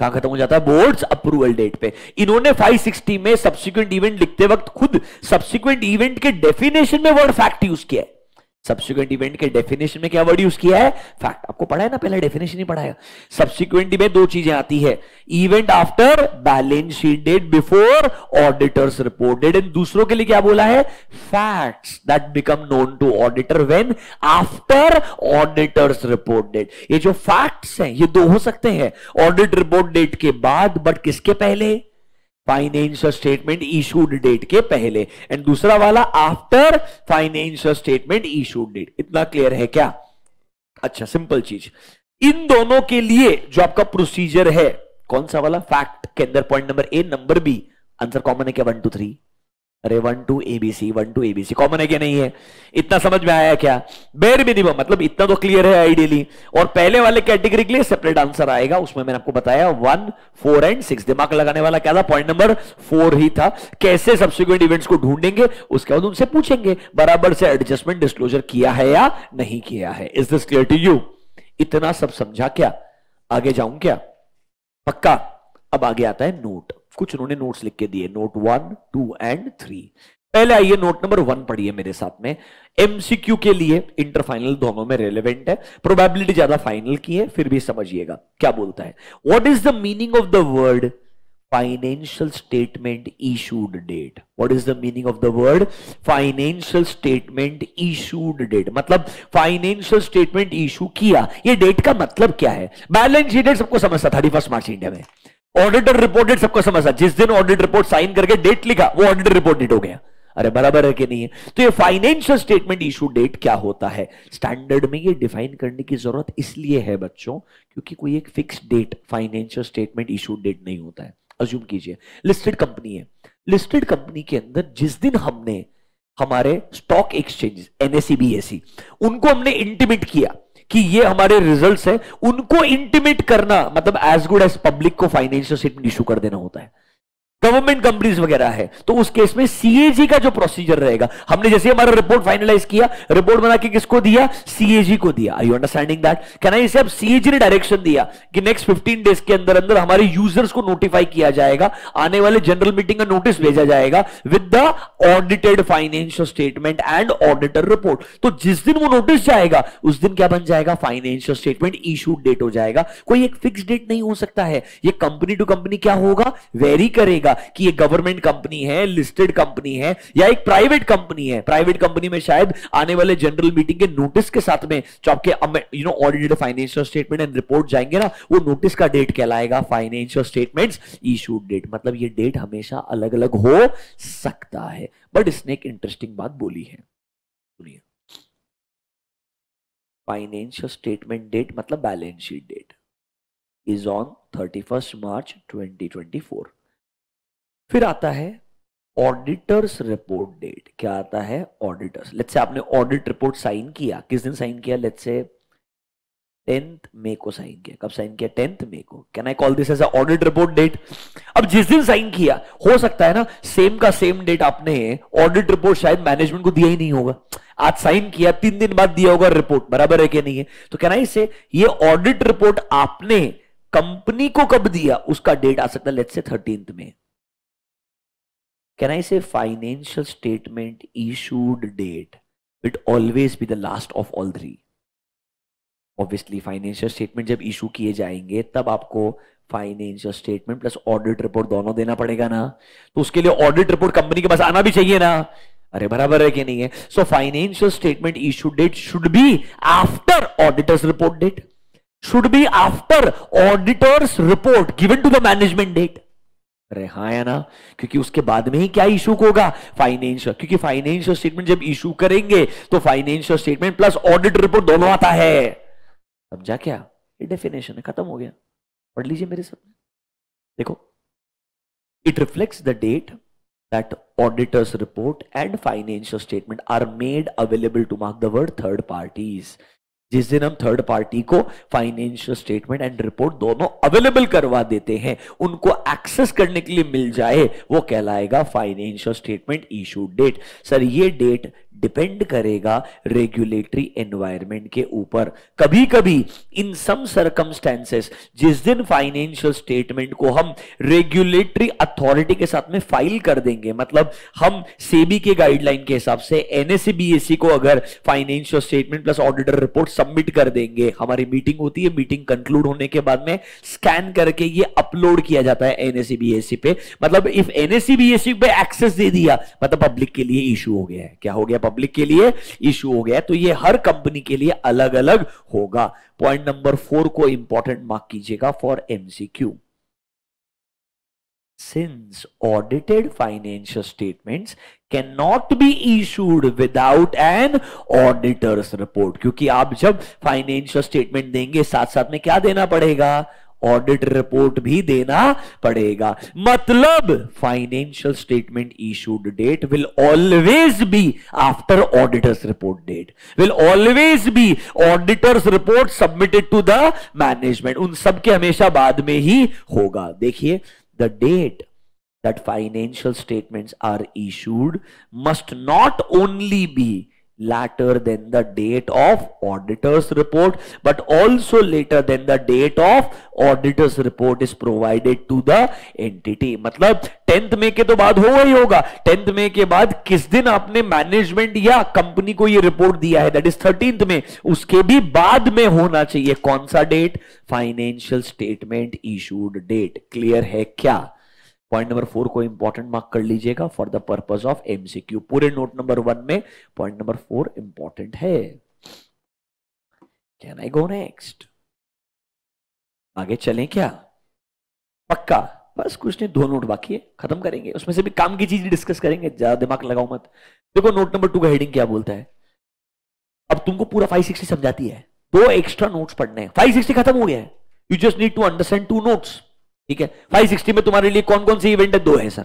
कहां खत्म हो जाता है, बोर्ड्स अप्रूवल डेट पे। इन्होंने 560 में सब्सिक्वेंट इवेंट लिखते वक्त खुद सब्सिक्वेंट इवेंट के डेफिनेशन में वर्ड फैक्ट यूज किया है। सब्सिक्वेंट इवेंट के डेफिनेशन में क्या वर्ड यूज किया है, फैक्ट। आपको पढ़ा है ना, पहले डेफिनेशन ही पढ़ा है। सब्सिक्वेंट में दो चीजें आती है, event after balance sheet date, before auditors report date. And दूसरों के लिए क्या बोला है, facts that become known to auditor when after auditors report date. ये जो फैक्ट्स हैं ये दो हो सकते हैं, ऑडिट रिपोर्ट डेट के बाद, बट किसके पहले, फाइनेंशियल स्टेटमेंट इशूड डेट के पहले। एंड दूसरा वाला after financial statement issued date. इतना क्लियर है क्या? अच्छा, सिंपल चीज। इन दोनों के लिए जो आपका प्रोसीजर है, कौन सा वाला, फैक्ट के अंदर point number A, number B, answer common है क्या, 1 2 3? अरे 1 2 ABC, 1 2 ABC कॉमन है क्या, नहीं है? इतना समझ में आया क्या? बेर मिनिमम मतलब इतना तो क्लियर है आइडियली। और पहले वाले कैटेगरी के लिए सेपरेट आंसर आएगा, उसमें मैंने आपको बताया 1 4 एंड 6। दिमाग लगाने वाला क्या था, पॉइंट नंबर 4 ही था। कैसे सब्सिक्वेंट इवेंट्स को ढूंढेंगे, उसके बाद उनसे पूछेंगे बराबर से एडजस्टमेंट डिस्क्लोजर किया है या नहीं किया है। Is this clear to you? इतना सब समझा क्या? आगे जाऊं क्या? पक्का? अब आगे आता है नोट। कुछ उन्होंने नोट्स लिख के दिए, नोट 1 2 एंड 3। पहले आइए नोट नंबर 1 पढ़िए मेरे साथ में। एमसीक्यू के लिए इंटर फाइनल दोनों में रेलेवेंट है, प्रोबेबिलिटी ज्यादा फाइनल की है, फिर भी समझिएगा क्या बोलता है। What is the meaning of the word financial statement issued date? What is the meaning of the word financial statement issued date? मतलब फाइनेंशियल स्टेटमेंट इशू किया, ये डेट का मतलब क्या है? बैलेंस शीट डेट सबको समझता, 31 मार्च इंडिया में। ऑडिटर रिपोर्ट डेट सबको समझता, जिस दिन ऑडिट रिपोर्ट साइन करके डेट लिखा वो ऑडिटर रिपोर्ट डेट हो गया। अरे बराबर है कि नहीं है? तो ये फाइनेंशियल स्टेटमेंट इशू डेट क्या होता है, स्टैंडर्ड में ये डिफाइन करने की जरूरत इसलिए है बच्चों, क्योंकि कोई एक fix date financial statement issue date नहीं होता है। अज्यूम कीजिए लिस्टेड कंपनी है, लिस्टेड कंपनी के अंदर जिस दिन हमने हमारे स्टॉक एक्सचेंज NSE BSE उनको हमने इंटीमेट किया कि ये हमारे रिजल्ट्स हैं, उनको इंटीमेट करना मतलब एज गुड एज पब्लिक को फाइनेंशियल स्टेटमेंट इशू कर देना होता है। गवर्नमेंट कंपनीज वगैरह है तो उस केस में सीएजी का जो प्रोसीजर रहेगा, हमने जैसे हमारा रिपोर्ट फाइनलाइज किया, रिपोर्ट बना के किसको दिया, सीएजी को दिया। Are you understanding that? क्या नहीं, इसे अब सीएजी ने डायरेक्शन दिया कि नेक्स्ट 15 डेज के अंदर अंदर हमारे यूजर्स को नोटिफाई किया जाएगा, आने वाले जनरल मीटिंग का नोटिस भेजा जाएगा with the audited financial statement and auditor report. तो जिस दिन वो नोटिस जाएगा उस दिन क्या बन जाएगा, फाइनेंशियल स्टेटमेंट इशू डेट हो जाएगा। कोई एक फिक्स डेट नहीं हो सकता है, ये कंपनी टू कंपनी क्या होगा, वेरी करेगा कि ये गवर्नमेंट कंपनी है, लिस्टेड कंपनी है या एक प्राइवेट कंपनी है। प्राइवेट कंपनी में शायद आने वाले जनरल मीटिंग के नोटिस के साथ में जो आपके audited financial statement and report जाएंगे ना, वो नोटिस का डेट कहलाएगा फाइनेंशियल स्टेटमेंट्स इशूड डेट। मतलब ये डेट हमेशा अलग अलग हो सकता है। बट इसने एक इंटरेस्टिंग बात बोली है, सुनिए। फाइनेंशियल स्टेटमेंट डेट मतलब balance sheet date is on 31 March 2024। फिर आता है ऑडिटर्स रिपोर्ट डेट। क्या आता है, ऑडिटर्स। लेट्स से आपने ऑडिट रिपोर्ट साइन किया, किस दिन साइन किया, लेट्स से 10th मई को साइन किया। कब साइन किया, 10th मई को। Can I call this as a audit report date? अब जिस दिन साइन किया, हो सकता है ना सेम का सेम डेट आपने ऑडिट रिपोर्ट शायद मैनेजमेंट को दिया ही नहीं होगा। आज साइन किया, 3 दिन बाद दिया होगा रिपोर्ट, बराबर है कि नहीं है? तो कैन आई से ये ऑडिट रिपोर्ट आपने कंपनी को कब दिया, उसका डेट आ सकता है लेट्स से 13th में। Can I say financial statement issued date? It always be the last of all three. Obviously, financial statement जब issue किए जाएंगे तब आपको financial statement plus audit report दोनों देना पड़ेगा ना, तो उसके लिए ऑडिट रिपोर्ट कंपनी के पास आना भी चाहिए ना। अरे बराबर है कि नहीं है? So financial statement issue date should be after auditors report date, should be after auditors report given to the management date. अरे हाँ या ना? क्योंकि उसके बाद में ही क्या इशू होगा, फाइनेंशियल। क्योंकि फाइनेंशियल स्टेटमेंट जब इशू करेंगे तो financial statement plus audit report दोनों आता है। समझा क्या? ये डेफिनेशन है, खत्म हो गया। पढ़ लीजिए मेरे साथ, देखो। It reflects the date that auditor's report and financial statement are made available to mark the word third parties. जिस दिन हम थर्ड पार्टी को फाइनेंशियल स्टेटमेंट एंड रिपोर्ट दोनों अवेलेबल करवा देते हैं, उनको एक्सेस करने के लिए मिल जाए, वो कहलाएगा financial statement issue date. Sir ये डेट डिपेंड करेगा रेगुलेटरी एनवायरनमेंट के ऊपर। कभी कभी इन सम सर्कमस्टेंसेस जिस दिन फाइनेंशियल स्टेटमेंट को हम रेगुलेटरी अथॉरिटी के साथ में फाइल कर देंगे, मतलब हम सेबी के गाइडलाइन के हिसाब से एनएससी बीएससी को अगर financial statement plus auditor report submit कर देंगे, हमारी मीटिंग होती है, मीटिंग कंक्लूड होने के बाद में स्कैन करके ये अपलोड किया जाता है एनएससी बीएससी पे। मतलब इफ एनएससी बीएससी पे एक्सेस दे दिया मतलब पब्लिक के लिए इशू हो गया है। क्या हो गया? पब्लिक के लिए इशू हो गया। तो ये हर कंपनी के लिए अलग अलग होगा। पॉइंट नंबर 4 को इंपॉर्टेंट मार्क कीजिएगा for MCQ. Since audited financial statements cannot be issued without an auditor's report, क्योंकि आप जब फाइनेंशियल स्टेटमेंट देंगे साथ साथ में क्या देना पड़ेगा? ऑडिट रिपोर्ट भी देना पड़ेगा। मतलब financial statement issued date will always be after auditors report date, will always be auditors report submitted to the management. उन सब के हमेशा बाद में ही होगा। देखिए, the date that financial statements are issued must not only be later than the date of auditor's report but also later than the date of auditor's report is provided to the entity। मतलब 10th मई के तो बाद होगा ही होगा। 10th मई के बाद किस दिन आपने मैनेजमेंट या कंपनी को ये रिपोर्ट दिया है, दैट इज 13th मई, उसके भी बाद में होना चाहिए। कौन सा date? Financial statement issued date. Clear है क्या? पॉइंट नंबर 4 को इंपॉर्टेंट मार्क कर लीजिएगा for the purpose of MCQ. पूरे नोट नंबर 1 में पॉइंट नंबर 4 इंपॉर्टेंट है। Can I go next? आगे चलें क्या? पक्का? बस कुछ नहीं, 2 नोट बाकी है, खत्म करेंगे। उसमें से भी काम की चीज डिस्कस करेंगे, ज्यादा दिमाग लगाओ मत। देखो नोट नंबर 2 का हेडिंग क्या बोलता है। अब तुमको पूरा 560 समझाती है, 2 एक्स्ट्रा नोट्स पढ़ने हैं। 560 खत्म हो गया है, you just need to understand 2 notes. ठीक है, 560 में तुम्हारे लिए कौन कौन से इवेंट है? 2 है sir.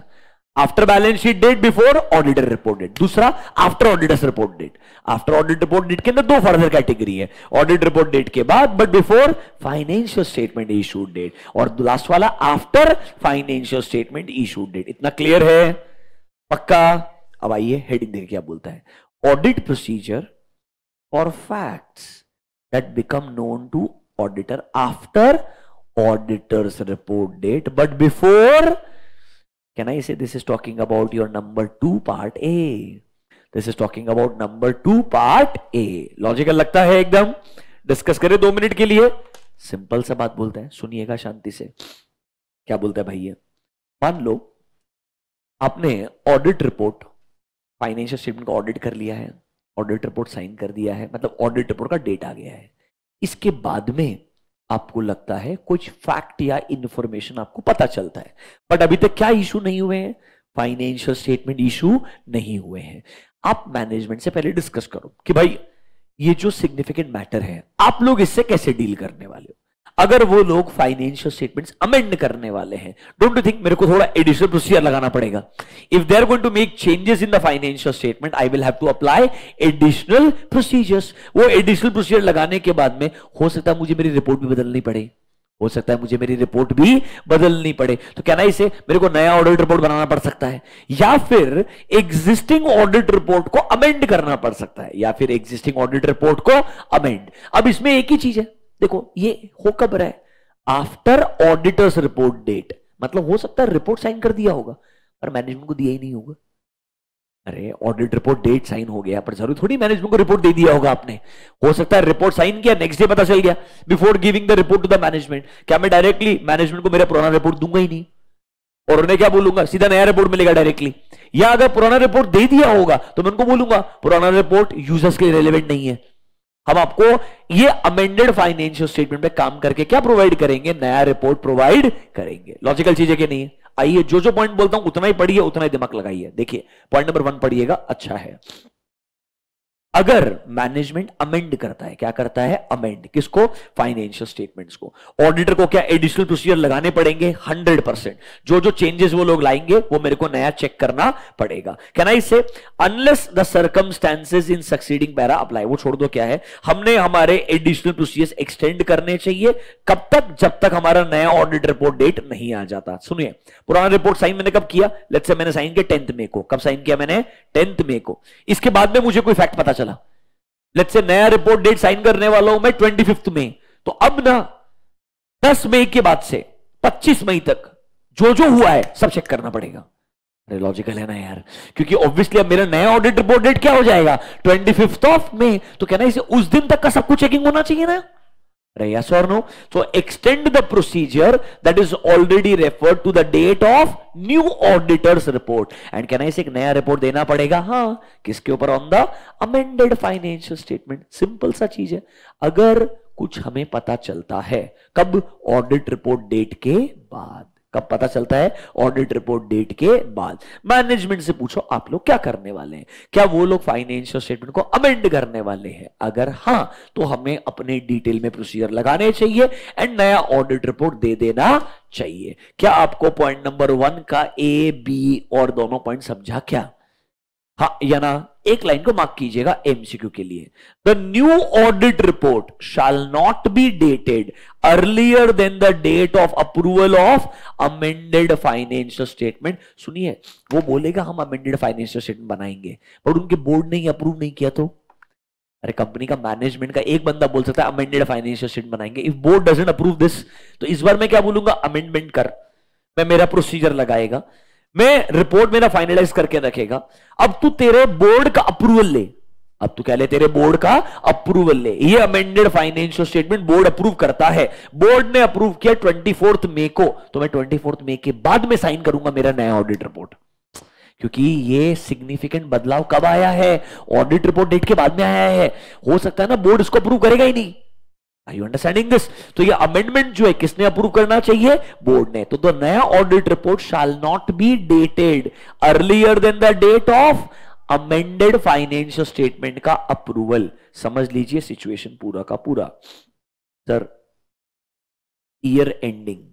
After balance sheet date, before auditor report date. दूसरा after auditors report date. After audit report date के अंदर 2 फर्दर कैटेगरी है, ऑडिट रिपोर्ट डेट के बाद but before financial statement issued date, और लास्ट वाला after financial statement issued date. इतना clear है? पक्का? अब आइए हेडिंग देखिए क्या बोलता है। Audit procedure for facts that become known to auditor after auditor's report date but before, can I say this is talking about your number 2 part A? This is talking about number 2 part A. Logical लगता है एकदम? Discuss करें 2 minute के लिए। Simple सा बात बोलता है, सुनिएगा शांति से। क्या बोलता है भाई? ये मान लो आपने ऑडिट रिपोर्ट, फाइनेंशियल स्टेटमेंट को ऑडिट कर लिया है, ऑडिट रिपोर्ट साइन कर दिया है, मतलब ऑडिट रिपोर्ट का डेट आ गया है। इसके बाद में आपको लगता है कुछ फैक्ट या इंफॉर्मेशन आपको पता चलता है, बट अभी तक क्या इशू नहीं हुए हैं? फाइनेंशियल स्टेटमेंट इशू नहीं हुए हैं। आप मैनेजमेंट से पहले डिस्कस करो कि भाई ये जो सिग्निफिकेंट मैटर है, आप लोग इससे कैसे डील करने वाले हो। अगर वो लोग फाइनेंशियल स्टेटमेंट्स अमेंड करने वाले हैं, डोंट यू थिंक मेरे को थोड़ा एडिशनल प्रोसीजर लगाना पड़ेगा? If they are going to make changes in the financial statement, I will have to apply additional procedures. वो एडिशनल प्रोसीजर लगाने के बाद में हो सकता है मुझे मेरी रिपोर्ट भी बदलनी पड़े, हो सकता है मुझे मेरी रिपोर्ट भी बदलनी पड़े। तो क्या ना इसे मेरे को नया ऑडिट रिपोर्ट बनाना पड़ सकता है, या फिर एग्जिस्टिंग ऑडिट रिपोर्ट को अमेंड करना पड़ सकता है, या फिर एग्जिस्टिंग ऑडिट रिपोर्ट को अमेंड। अब इसमें एक ही चीज है, देखो ये हो कब रहा है? After auditors report date. मतलब हो सकता है रिपोर्ट साइन कर दिया होगा पर मैनेजमेंट को दिया ही नहीं होगा। अरे ऑडिट रिपोर्ट डेट साइन हो गया पर जरूरी थोड़ी मैनेजमेंट को रिपोर्ट दे दिया होगा आपने। हो सकता है रिपोर्ट साइन किया, नेक्स्ट डे पता चल गया before giving the report to the management. क्या मैं डायरेक्टली मैनेजमेंट को मेरा पुराना रिपोर्ट दूंगा ही नहीं और उन्हें क्या बोलूंगा? सीधा नया रिपोर्ट मिलेगा डायरेक्टली। या अगर पुराना रिपोर्ट दे दिया होगा तो मैं उनको बोलूंगा पुराना रिपोर्ट यूजर्स के लिए रेलेवेंट नहीं है, हम आपको ये अमेंडेड फाइनेंशियल स्टेटमेंट पे काम करके क्या प्रोवाइड करेंगे? नया रिपोर्ट प्रोवाइड करेंगे। लॉजिकल चीजें कि नहीं है? आइए जो जो पॉइंट बोलता हूं उतना ही पढ़िए, उतना ही दिमाग लगाइए। देखिए पॉइंट नंबर 1 पढ़िएगा, अच्छा है। अगर मैनेजमेंट अमेंड करता है, क्या करता है, अमेंड, किसको, फाइनेंशियल स्टेटमेंट्स को। ऑडिटर को क्या एडिशनल प्रोसीजर लगाने पड़ेंगे, 100%। जो जो चेंजेस वो लोग लाएंगे वो मेरे को नया चेक करना पड़ेगा। कैन आई से unless the circumstances in succeeding para apply, वो छोड़ दो, क्या है, हमने हमारे एडिशनल प्रोसीजर्स एक्सटेंड करने चाहिए। कब तक, जब तक हमारा नया ऑडिट रिपोर्ट डेट नहीं आ जाता। सुनिए, पुराना रिपोर्ट साइन मैंने कब किया, लेट्स से मैंने साइन किया 10th मई को। कब साइन किया मैंने, 10th मई को। इसके बाद में मुझे कोई फैक्ट पता चला, लेट्स से नया रिपोर्ट डेट साइन करने वाला हूं मैं 25 मई, तो अब ना 10 मई के बाद से 25 मई तक जो जो हुआ है सब चेक करना पड़ेगा। अरे लॉजिकल है ना यार, क्योंकि ऑब्वियसली अब मेरा नया ऑडिट रिपोर्ट डेट क्या हो जाएगा, 25 मई, तो कहना इसे उस दिन तक का सब कुछ चेकिंग होना चाहिए ना। Yes or no? So extend the procedure that is already referred to the date of new auditor's report. And can I say नया रिपोर्ट देना पड़ेगा, हाँ, किसके ऊपर, on the amended financial statement. Simple सा चीज है। अगर कुछ हमें पता चलता है, कब, ऑडिट रिपोर्ट डेट के बाद। कब पता चलता है, ऑडिट रिपोर्ट डेट के बाद। मैनेजमेंट से पूछो आप लोग क्या करने वाले हैं, क्या वो लोग फाइनेंशियल स्टेटमेंट को अमेंड करने वाले हैं। अगर हां, तो हमें अपने डिटेल में प्रोसीजर लगाने चाहिए एंड नया ऑडिट रिपोर्ट दे देना चाहिए। क्या आपको पॉइंट नंबर 1 का ए, बी और दोनों पॉइंट समझा क्या, हाँ या ना। एक लाइन को मार्क कीजिएगा एमसीक्यू के लिए। The new audit report shall not be dated earlier than the date of approval of amended financial statement. सुनिए, वो बोलेगा हम अमेंडेड फाइनेंशियल स्टेटमेंट बनाएंगे, पर उनके बोर्ड ने अप्रूव नहीं किया तो, अरे कंपनी का मैनेजमेंट का एक बंदा बोल सकता है अमेंडेड फाइनेंशियल स्टेटमेंट बनाएंगे, if board doesn't approve this, तो इस बार मैं क्या बोलूंगा, अमेंडमेंट कर, मैं मेरा प्रोसीजर लगाएगा, मैं रिपोर्ट मेरा फाइनलाइज करके रखेगा। अब तू तेरे बोर्ड का अप्रूवल ले, अब तू क्या ले, तेरे बोर्ड का अप्रूवल ले। ये amended financial statement board approve करता है, बोर्ड ने अप्रूव किया 24 मई को, तो मैं 24 मई के बाद में साइन करूंगा मेरा नया ऑडिट रिपोर्ट। क्योंकि ये सिग्निफिकेंट बदलाव कब आया है, ऑडिट रिपोर्ट डेट के बाद में आया है। हो सकता है ना बोर्ड इसको अप्रूव करेगा ही नहीं। Are you understanding this? तो ये अमेंडमेंट जो है किसने अप्रूव करना चाहिए, बोर्ड ने। तो द नया audit report shall not be dated earlier than the date of amended financial statement का अप्रूवल। समझ लीजिए सिचुएशन पूरा का पूरा। Sir, year ending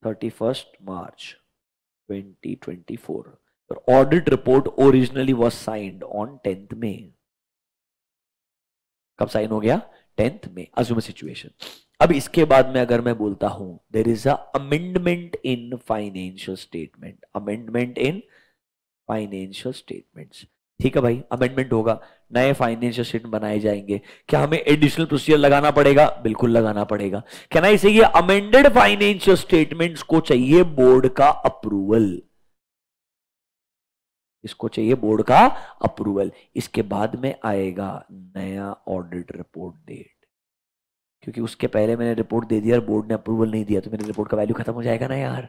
31 March 2024. The audit report originally was signed on 10th May. कब साइन हो गया, 10th May। assume situation। अब इसके बाद में अगर मैं बोलता हूं there is a amendment in financial statement, amendment in financial statements, ठीक है भाई, अमेंडमेंट होगा, नए फाइनेंशियल स्टेटमेंट बनाए जाएंगे। क्या हमें एडिशनल प्रोसीजर लगाना पड़ेगा, बिल्कुल लगाना पड़ेगा। कहना इसे ये अमेंडेड फाइनेंशियल स्टेटमेंट्स को चाहिए बोर्ड का अप्रूवल, इसको चाहिए बोर्ड का अप्रूवल। इसके बाद में आएगा नया ऑडिट रिपोर्ट डेट, क्योंकि उसके पहले मैंने रिपोर्ट दे दिया और बोर्ड ने अप्रूवल नहीं दिया, तो मेरे रिपोर्ट का वैल्यू खत्म हो जाएगा ना यार।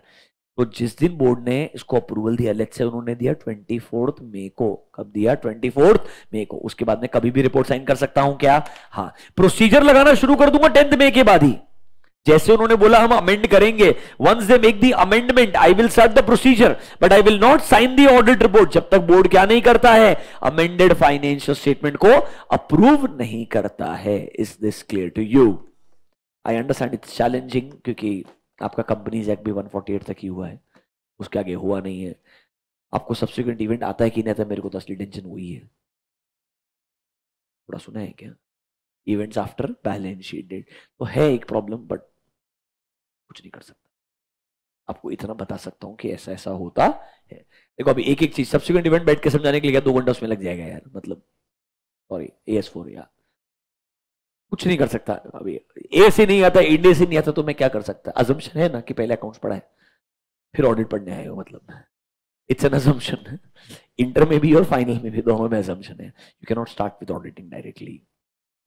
तो जिस दिन बोर्ड ने इसको अप्रूवल दिया, लेट्स से उन्होंने दिया 24 मई को, कब दिया, 24 मई को, उसके बाद में कभी भी रिपोर्ट साइन कर सकता हूं क्या, हाँ। प्रोसीजर लगाना शुरू कर दूंगा 10th मई के बाद ही, जैसे उन्होंने बोला हम अमेंड करेंगे। Once they make the amendment I will start the procedure, but I will not sign the audit report जब तक बोर्ड क्या नहीं करता है, अमेंडेड फाइनेंशियल स्टेटमेंट को अप्रूव नहीं करता है। Is this clear to you? I understand it's challenging, क्योंकि आपका कंपनीज एक्ट भी 148 तक ही हुआ है, उसके आगे हुआ नहीं है। आपको सब्सिक्वेंट इवेंट आता है कि नहीं आता, मेरे को तो असली टेंशन हुई है। थोड़ा सुना है क्या, events after balance sheet date, तो है एक प्रॉब्लम, बट कुछ नहीं कर सकता। आपको इतना बता सकता हूं कि ऐसा ऐसा होता है। देखो अभी एक एक चीज सब्सिक्वेंट इवेंट बैठ के समझाने के लिए 2 घंटा उसमें लग जाएगा यार, मतलब सॉरी AS4 यार, कुछ नहीं कर सकता। अभी ए से नहीं आता, इंडिया से नहीं आता, तो मैं क्या कर सकता? अजम्पशन है ना कि पहले अकाउंट्स पढ़ा है फिर ऑडिट पढ़ने आए हो, मतलब इट्स एन अजम्पशन। इंटर में भी और फाइनल में भी, दोनों में अजम्पशन है। You can not start with auditing directly.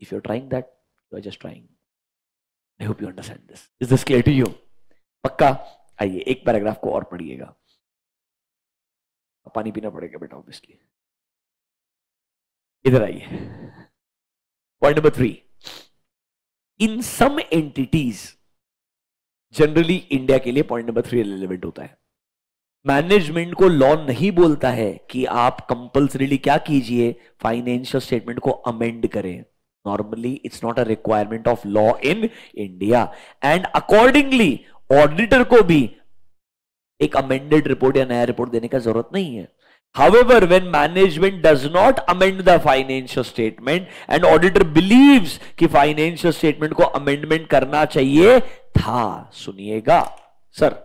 If you are trying that, you are just trying. I hope you understand this. Is this clear to you? पक्का? आइए एक पैराग्राफ को और पढ़िएगा, पानी पीना पड़ेगा बेटा ऑब्वियसली। इधर आइए, पॉइंट नंबर 3। इन सम एंटिटीज, जनरली इंडिया के लिए पॉइंट नंबर 3 रिलेवेंट होता है। मैनेजमेंट को लॉ नहीं बोलता है कि आप कंपल्सरीली क्या कीजिए, फाइनेंशियल स्टेटमेंट को अमेंड करें. Normally it's not a requirement of law in India, and accordingly auditor को भी एक अमेंडेड रिपोर्ट या नया रिपोर्ट देने का जरूरत नहीं है. However, when management does not amend the financial statement and auditor believes कि financial statement को amendment करना चाहिए था, सुनिएगा सर,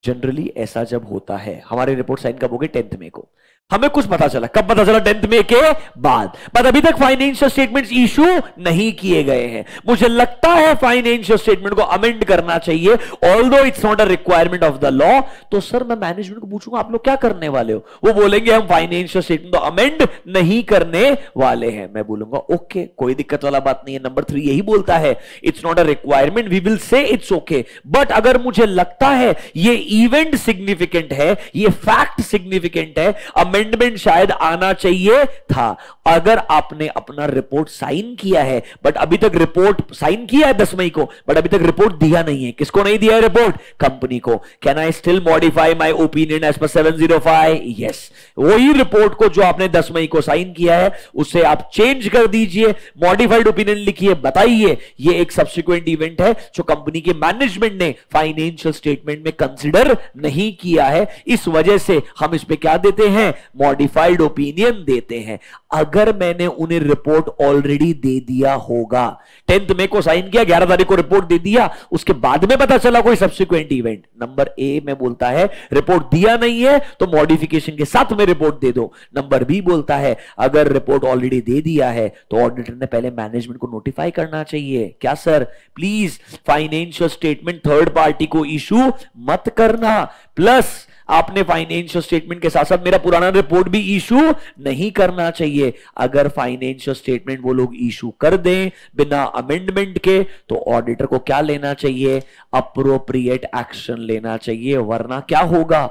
जनरली ऐसा जब होता है, हमारी रिपोर्ट साइन कब होगी, 10th मई को. हमें कुछ पता चला, कब पता चला, 10th मई के बाद, पर अभी तक फाइनेंशियल स्टेटमेंट्स इशू नहीं किए गए हैं. मुझे लगता है फाइनेंशियल स्टेटमेंट को अमेंड करना चाहिए, although it's not a requirement of the law. तो सर मैं मैनेजमेंट को पूछूंगा आप लोग क्या करने वाले हो, वो बोलेंगे हम फाइनेंशियल स्टेटमेंट को अमेंड नहीं करने वाले हैं. मैं बोलूंगा ओके, कोई दिक्कत वाला बात नहीं है. नंबर 3 यही बोलता है, it's not a requirement, we will say it's okay. But अगर मुझे लगता है ये इवेंट सिग्निफिकेंट है, ये फैक्ट सिग्निफिकेंट है, अमेंडमेंट शायद आना चाहिए था. अगर आपने अपना रिपोर्ट साइन किया है, बट अभी तक रिपोर्ट साइन किया है 10 मई को, बट अभी तक रिपोर्ट दिया नहीं है, किसको नहीं दिया है रिपोर्ट, कंपनी को. Can I still modify my opinion as per 705? Yes. वही रिपोर्ट को जो आपने 10 मई को साइन किया है उसे आप चेंज कर दीजिए, मॉडिफाइड ओपिनियन लिखिए, बताइए ये एक सब्सिक्वेंट इवेंट है जो कंपनी के मैनेजमेंट ने फाइनेंशियल स्टेटमेंट में कंसीडर नहीं किया है, इस वजह से हम इस पे क्या देते हैं, मॉडिफाइड ओपिनियन देते हैं. अगर मैंने उन्हें रिपोर्ट ऑलरेडी दे दिया होगा, 10th मई को साइन किया, 11 तारीख को रिपोर्ट दे दिया, उसके बाद में पता चला कोई सब्सिक्वेंट इवेंट, नंबर ए में बोलता है रिपोर्ट दिया नहीं है तो मॉडिफिकेशन के साथ में रिपोर्ट दे दो. नंबर बी बोलता है अगर रिपोर्ट ऑलरेडी दे दिया है तो ऑडिटर ने पहले मैनेजमेंट को नोटिफाई करना चाहिए, क्या sir please financial statement third party को इशू मत करना, प्लस आपने फाइनेंशियल स्टेटमेंट के साथ साथ मेरा पुराना रिपोर्ट भी इशू नहीं करना चाहिए. अगर फाइनेंशियल स्टेटमेंट वो लोग इशू कर दें बिना अमेंडमेंट के तो ऑडिटर को क्या लेना चाहिए, अप्रोप्रिएट एक्शन लेना चाहिए, वरना क्या होगा,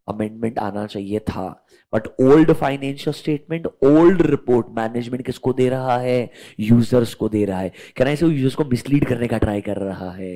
अमेंडमेंट आना चाहिए था. But old financial statement, old report management किसको दे रहा है, यूजर्स को दे रहा है. कहना है यूजर्स को मिसलीड करने का ट्राई कर रहा है,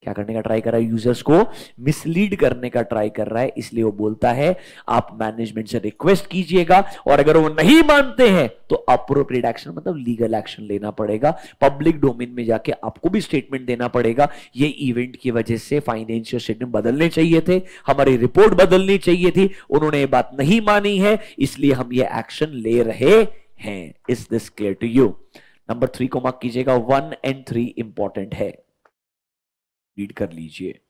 क्या करने का ट्राई कर रहा है, यूजर्स को मिसलीड करने का ट्राई कर रहा है. इसलिए वो बोलता है आप मैनेजमेंट से रिक्वेस्ट कीजिएगा और अगर वो नहीं मानते हैं तो अप्रोप्रिएट एक्शन मतलब लीगल एक्शन लेना पड़ेगा, पब्लिक डोमेन में जाके आपको भी स्टेटमेंट देना पड़ेगा. ये इवेंट की वजह से फाइनेंशियल स्टेटमेंट बदलने चाहिए थे, हमारी रिपोर्ट बदलनी चाहिए थी, उन्होंने ये बात नहीं मानी है, इसलिए हम ये एक्शन ले रहे हैं. Is this clear to you? Number 3 को मार्क कीजिएगा, 1 and 3 इंपॉर्टेंट है, रीड कर लीजिए.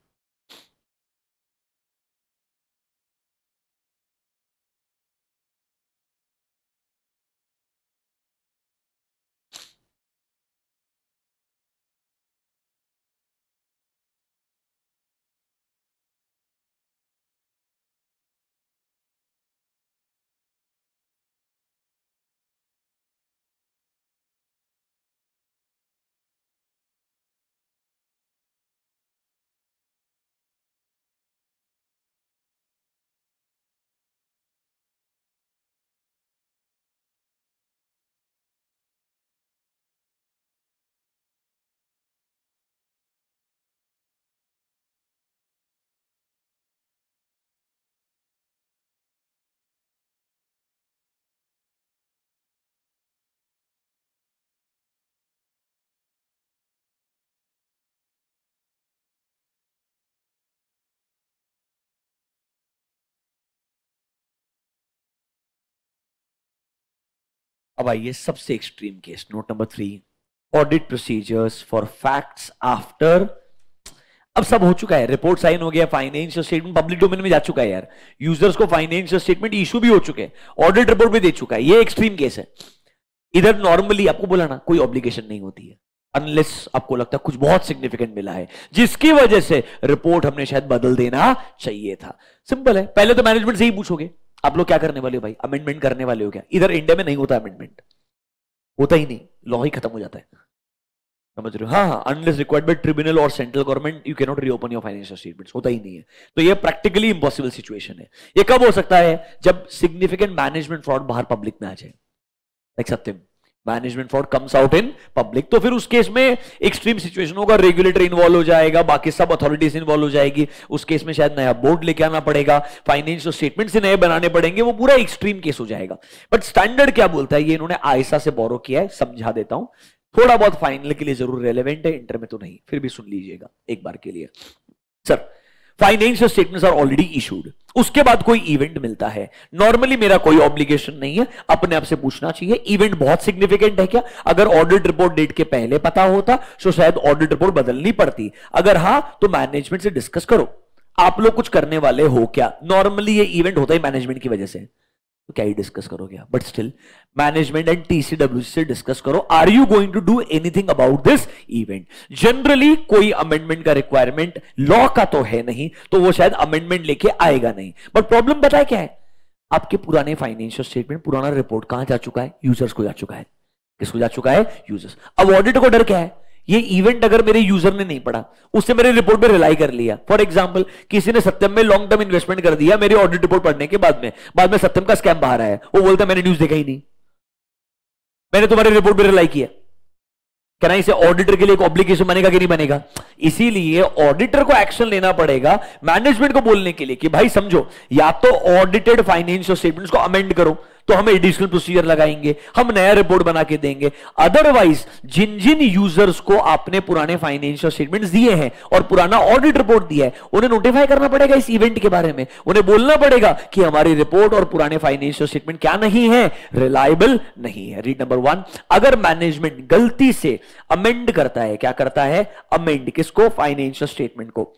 अब आइए सबसे extreme case, note number 3, audit procedures for facts after. अब सब हो चुका है, रिपोर्ट साइन हो गया, फाइनेंशियल स्टेटमेंट पब्लिक डोमेन में जा चुका है यार, यूजर्स को फाइनेंशियल स्टेटमेंट इशू भी हो चुके हैं, ऑडिट रिपोर्ट भी दे चुका है, ये एक्सट्रीम केस है. इधर नॉर्मली आपको बोला ना कोई ऑब्लिगेशन नहीं होती है अनलेस आपको लगता है कुछ बहुत सिग्निफिकेंट मिला है जिसकी वजह से रिपोर्ट हमने शायद बदल देना चाहिए था. सिंपल है, पहले तो मैनेजमेंट से ही पूछोगे आप लोग क्या करने वाले हो भाई, अमेंडमेंट करने वाले हो क्या. इधर इंडिया में नहीं होता अमेंडमेंट, होता ही नहीं, लॉ ही खत्म हो जाता है, समझ रहे हो. हाँ, अनलेस रिक्वायर्ड बाय ट्रिब्यूनल और central government you can not reopen your financial statements, होता ही नहीं है. तो ये प्रैक्टिकली इंपॉसिबल सिचुएशन है. ये कब हो सकता है, जब सिग्निफिकेंट मैनेजमेंट फ्रॉड बाहर पब्लिक में आ जाए, like Satyam management fraud comes out in public, तो फिर उस केस में एक्सट्रीम सिचुएशन होगा, रेगुलेटर इन्वॉल्व हो जाएगा, बाकी सब अथॉरिटीज इन्वॉल्व हो जाएगी, उस केस में शायद नया बोर्ड लेके आना पड़ेगा, फाइनेंशियल स्टेटमेंट से नए बनाने पड़ेंगे, वो पूरा एक्सट्रीम केस हो जाएगा। बट स्टैंडर्ड क्या बोलता है, ये इन्होंने आयसा से बोरो किया है, समझा देता हूं, थोड़ा बहुत फाइनल के लिए जरूर रेलेवेंट है, इंटर में तो नहीं, फिर भी सुन लीजिएगा एक बार के लिए। Sir financial statements are already issued, उसके बाद कोई इवेंट मिलता है, नॉर्मली मेरा कोई ऑब्लिगेशन नहीं है, अपने आप से पूछना चाहिए इवेंट बहुत सिग्निफिकेंट है क्या? अगर ऑडिट रिपोर्ट डेट के पहले पता होता तो शायद ऑडिट रिपोर्ट बदलनी पड़ती, अगर हां तो मैनेजमेंट से डिस्कस करो, आप लोग कुछ करने वाले हो क्या? नॉर्मली ये इवेंट होता है मैनेजमेंट की वजह से, तो क्या ही डिस्कस करोगे आप, but still management and TCWC से डिस्कस करो, are you going to do anything about this event? Generally कोई अमेंडमेंट का रिक्वायरमेंट लॉ का तो है नहीं, तो वो शायद अमेंडमेंट लेके आएगा नहीं, बट प्रॉब्लम पता है क्या है? आपके पुराने फाइनेंशियल स्टेटमेंट, पुराना रिपोर्ट कहां जा चुका है? यूजर्स को जा चुका है। किसको जा चुका है? यूजर्स। अब ऑडिटर को डर क्या है? ये इवेंट अगर मेरे यूजर ने नहीं पढ़ा, उससे मेरे रिपोर्ट पे रिलाई कर लिया, फॉर एग्जांपल किसी ने सत्यम में लॉन्ग टर्म इन्वेस्टमेंट कर दिया मेरी ऑडिट रिपोर्ट पढ़ने के बाद में सत्यम का स्कैम बाहर आया, वो बोलता मैंने न्यूज देखा ही नहीं, मैंने तुम्हारे रिपोर्ट पे रिलाई किया, कहना इसे ऑडिटर के लिए एक ऑब्लिगेशन बनेगा कि नहीं बनेगा? इसीलिए ऑडिटर को एक्शन लेना पड़ेगा मैनेजमेंट को बोलने के लिए कि भाई समझो, या तो ऑडिटेड फाइनेंशियल स्टेटमेंट्स को अमेंड करो, तो हम एडिशनल प्रोसीजर लगाएंगे, हम नया रिपोर्ट बना के देंगे, अदरवाइज जिन जिन यूजर्स को आपने पुराने फाइनेंशियल स्टेटमेंट्स दिए हैं और पुराना ऑडिट रिपोर्ट दिया है, उन्हें नोटिफाई करना पड़ेगा इस इवेंट के बारे में, उन्हें बोलना पड़ेगा कि हमारी रिपोर्ट और पुराने फाइनेंशियल स्टेटमेंट क्या नहीं है? रिलायबल नहीं है। रीड नंबर 1, अगर मैनेजमेंट गलती से अमेंड करता है, क्या करता है? अमेंड किसको? फाइनेंशियल स्टेटमेंट को,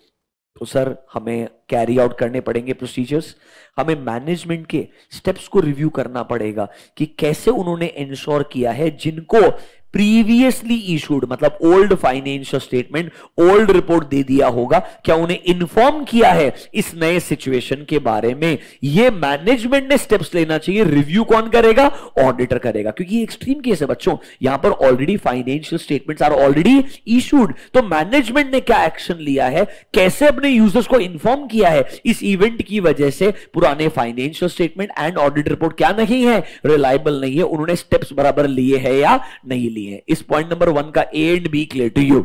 तो सर हमें कैरी आउट करने पड़ेंगे प्रोसीजर्स, हमें मैनेजमेंट के स्टेप्स को रिव्यू करना पड़ेगा कि कैसे उन्होंने इंश्योर किया है जिनको प्रीवियसली इशूड, मतलब old financial statement, old report दे दिया होगा, क्या उन्हें इन्फॉर्म किया है इस नए सिचुएशन के बारे में? ये मैनेजमेंट ने स्टेप्स लेना चाहिए। रिव्यू कौन करेगा? ऑडिटर करेगा, क्योंकि एक्सट्रीम केस है बच्चों, यहां पर already financial statements are already issued, तो मैनेजमेंट ने क्या एक्शन लिया है, कैसे अपने यूजर्स को इन्फॉर्म किया है इस इवेंट की वजह से पुराने financial statement and audit report क्या नहीं है? रिलायबल नहीं है, उन्होंने स्टेप्स बराबर लिए हैं या नहीं लिए? इस पॉइंट नंबर 1 का A and B clear to you?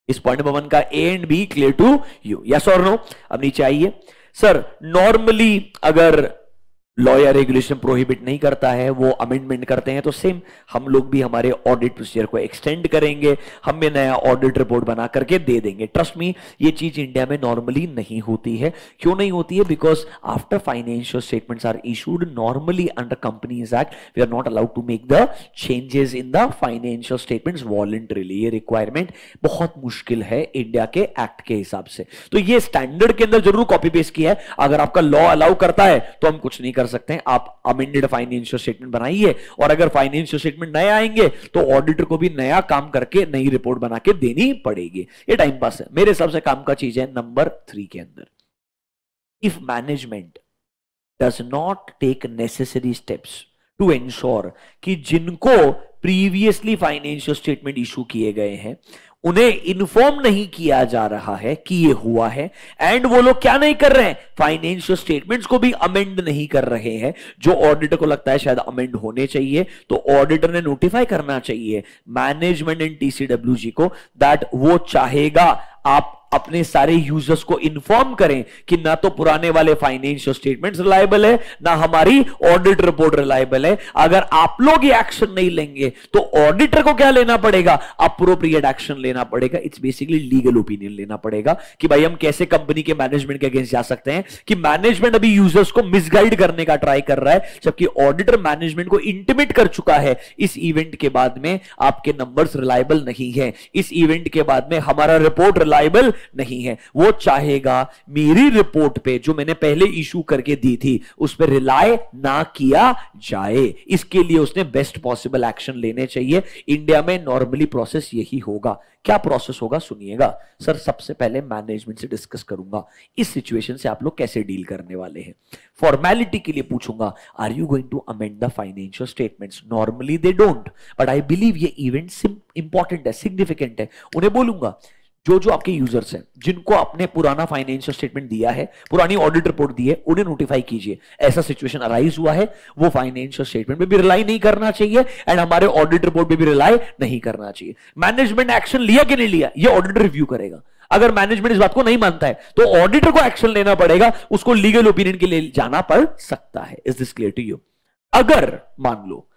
इस पॉइंट नंबर 1 का A and B clear to you? Yes और नो? अब नीचे आइए। सर नॉर्मली अगर लॉ या रेगुलेशन प्रोहिबिट नहीं करता है, वो अमेंडमेंट करते हैं, तो सेम हम लोग भी हमारे ऑडिट प्रोसीजर को एक्सटेंड करेंगे, हमें नया ऑडिट रिपोर्ट बना करके दे देंगे। ट्रस्ट मी, ये चीज इंडिया में नॉर्मली नहीं होती है। क्यों नहीं होती है? Because after financial statements are issued, normally under companies act we are not allowed to make the changes in the financial statements voluntarily. ये रिक्वायरमेंट बहुत मुश्किल है इंडिया के एक्ट के हिसाब से, तो ये स्टैंडर्ड के अंदर जरूर कॉपी पेस्ट किया है। अगर आपका लॉ अलाउ करता है तो हम कुछ नहीं कर सकते हैं, आप अमेंडेड फाइनेंशियल स्टेटमेंट बनाइए, और अगर फाइनेंशियल स्टेटमेंट नए आएंगे तो ऑडिटर को भी नया काम करके नई रिपोर्ट बना के देनी पड़ेगी। ये टाइम पास है, मेरे हिसाब से काम का चीज है। नंबर 3 के अंदर, if management does not take necessary steps to ensure कि जिनको प्रीवियसली फाइनेंशियल स्टेटमेंट इशू किए गए हैं उन्हें इन्फॉर्म नहीं किया जा रहा है कि ये हुआ है, एंड वो लोग क्या नहीं कर रहे हैं? फाइनेंशियल स्टेटमेंट्स को भी अमेंड नहीं कर रहे हैं, जो ऑडिटर को लगता है शायद अमेंड होने चाहिए, तो ऑडिटर ने नोटिफाई करना चाहिए मैनेजमेंट एंड टीसीडब्ल्यूजी को, दैट वो चाहेगा आप अपने सारे यूजर्स को इन्फॉर्म करें कि ना तो पुराने वाले फाइनेंशियल स्टेटमेंट्स रिलायबल है, ना हमारी ऑडिट रिपोर्ट रिलायबल है। अगर आप लोग ये एक्शन नहीं लेंगे तो ऑडिटर को क्या लेना पड़ेगा? अप्रोप्रिएट एक्शन लेना पड़ेगा। इट्स बेसिकली लीगल ओपिनियन लेना पड़ेगा कि भाई हम कैसे कंपनी के मैनेजमेंट के अगेंस्ट जा सकते हैं कि मैनेजमेंट अभी यूजर्स को मिसगाइड करने का ट्राई कर रहा है, जबकि ऑडिटर मैनेजमेंट को इंटिमेट कर चुका है इस इवेंट के बाद में आपके नंबर्स रिलायबल नहीं है, इस इवेंट के बाद में हमारा रिपोर्ट रिलायबल नहीं है। वो चाहेगा मेरी रिपोर्ट पे जो मैंने पहले इशू करके दी थी उस पर रिलाय ना किया जाए, इसके लिए उसने बेस्ट पॉसिबल एक्शन लेने चाहिए। इंडिया में नॉर्मली प्रोसेस यही होगा। क्या प्रोसेस होगा सुनिएगा। सर सबसे पहले मैनेजमेंट से डिस्कस करूंगा इस सिचुएशन से आप लोग कैसे डील करने वाले हैं। फॉर्मेलिटी के लिए पूछूंगा, are you going to amend the financial statements? Normally they don't, but I believe ये इवेंट इंपॉर्टेंट है, सिग्निफिकेंट है। उन्हें बोलूंगा जो जो आपके यूजर्स हैं जिनको आपने पुराना फाइनेंशियल स्टेटमेंट दिया है, पुरानी ऑडिट रिपोर्ट दी है, उन्हें नोटिफाई कीजिए ऐसा सिचुएशन अराइज हुआ है, वो फाइनेंशियल स्टेटमेंट पे भी रिलाई नहीं करना चाहिए एंड हमारे ऑडिट रिपोर्ट पे भी रिलाई नहीं करना चाहिए। मैनेजमेंट एक्शन लिया कि नहीं लिया ये ऑडिटर रिव्यू करेगा। अगर मैनेजमेंट इस बात को नहीं मानता है तो ऑडिटर को एक्शन लेना पड़ेगा, उसको लीगल ओपिनियन के लिए जाना पड़ सकता है। Is this clear to you? अगर मान लो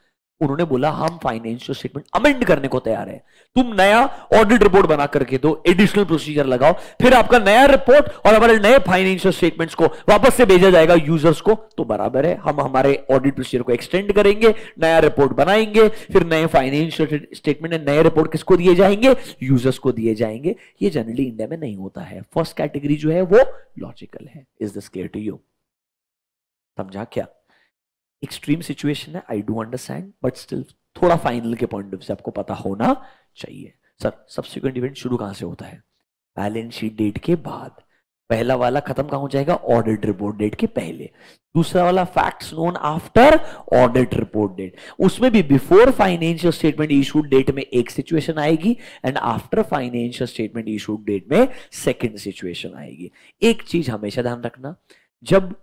उन्होंने बोला हम फाइनेंशियल स्टेटमेंट अमेंड करने को तैयार है, तुम नया ऑडिट रिपोर्ट बना करके दो, एडिशनल प्रोसीजर लगाओ, फिर आपका नया रिपोर्ट और हमारे नए फाइनेंशियल स्टेटमेंट्स को वापस से भेजा जाएगा यूजर्स को, तो बराबर है, हम हमारे ऑडिट प्रोसीजर को एक्सटेंड करेंगे, नया रिपोर्ट बनाएंगे, फिर नए फाइनेंशियल स्टेटमेंट एंड नए रिपोर्ट किसको दिए जाएंगे? यूजर्स को दिए जाएंगे। ये जनरली इंडिया में नहीं होता है। फर्स्ट कैटेगरी जो है वो लॉजिकल है। Is this clear to you? समझा क्या? एक्सट्रीम सिचुएशन है, I do understand, but still थोड़ा फाइनल के पॉइंट ऑफ से आपको पता होना चाहिए। सर सब्सिक्वेंट इवेंट शुरू कहां से होता है? बैलेंस शीट डेट के बाद। पहला वाला खत्म कहां हो जाएगा? ऑडिट रिपोर्ट डेट के पहले। दूसरा वाला facts known after audit report date, उसमें भी before financial statement issued date में एक सिचुएशन आएगी and after financial statement issued date में सेकेंड सिचुएशन आएगी। एक चीज हमेशा ध्यान रखना, जब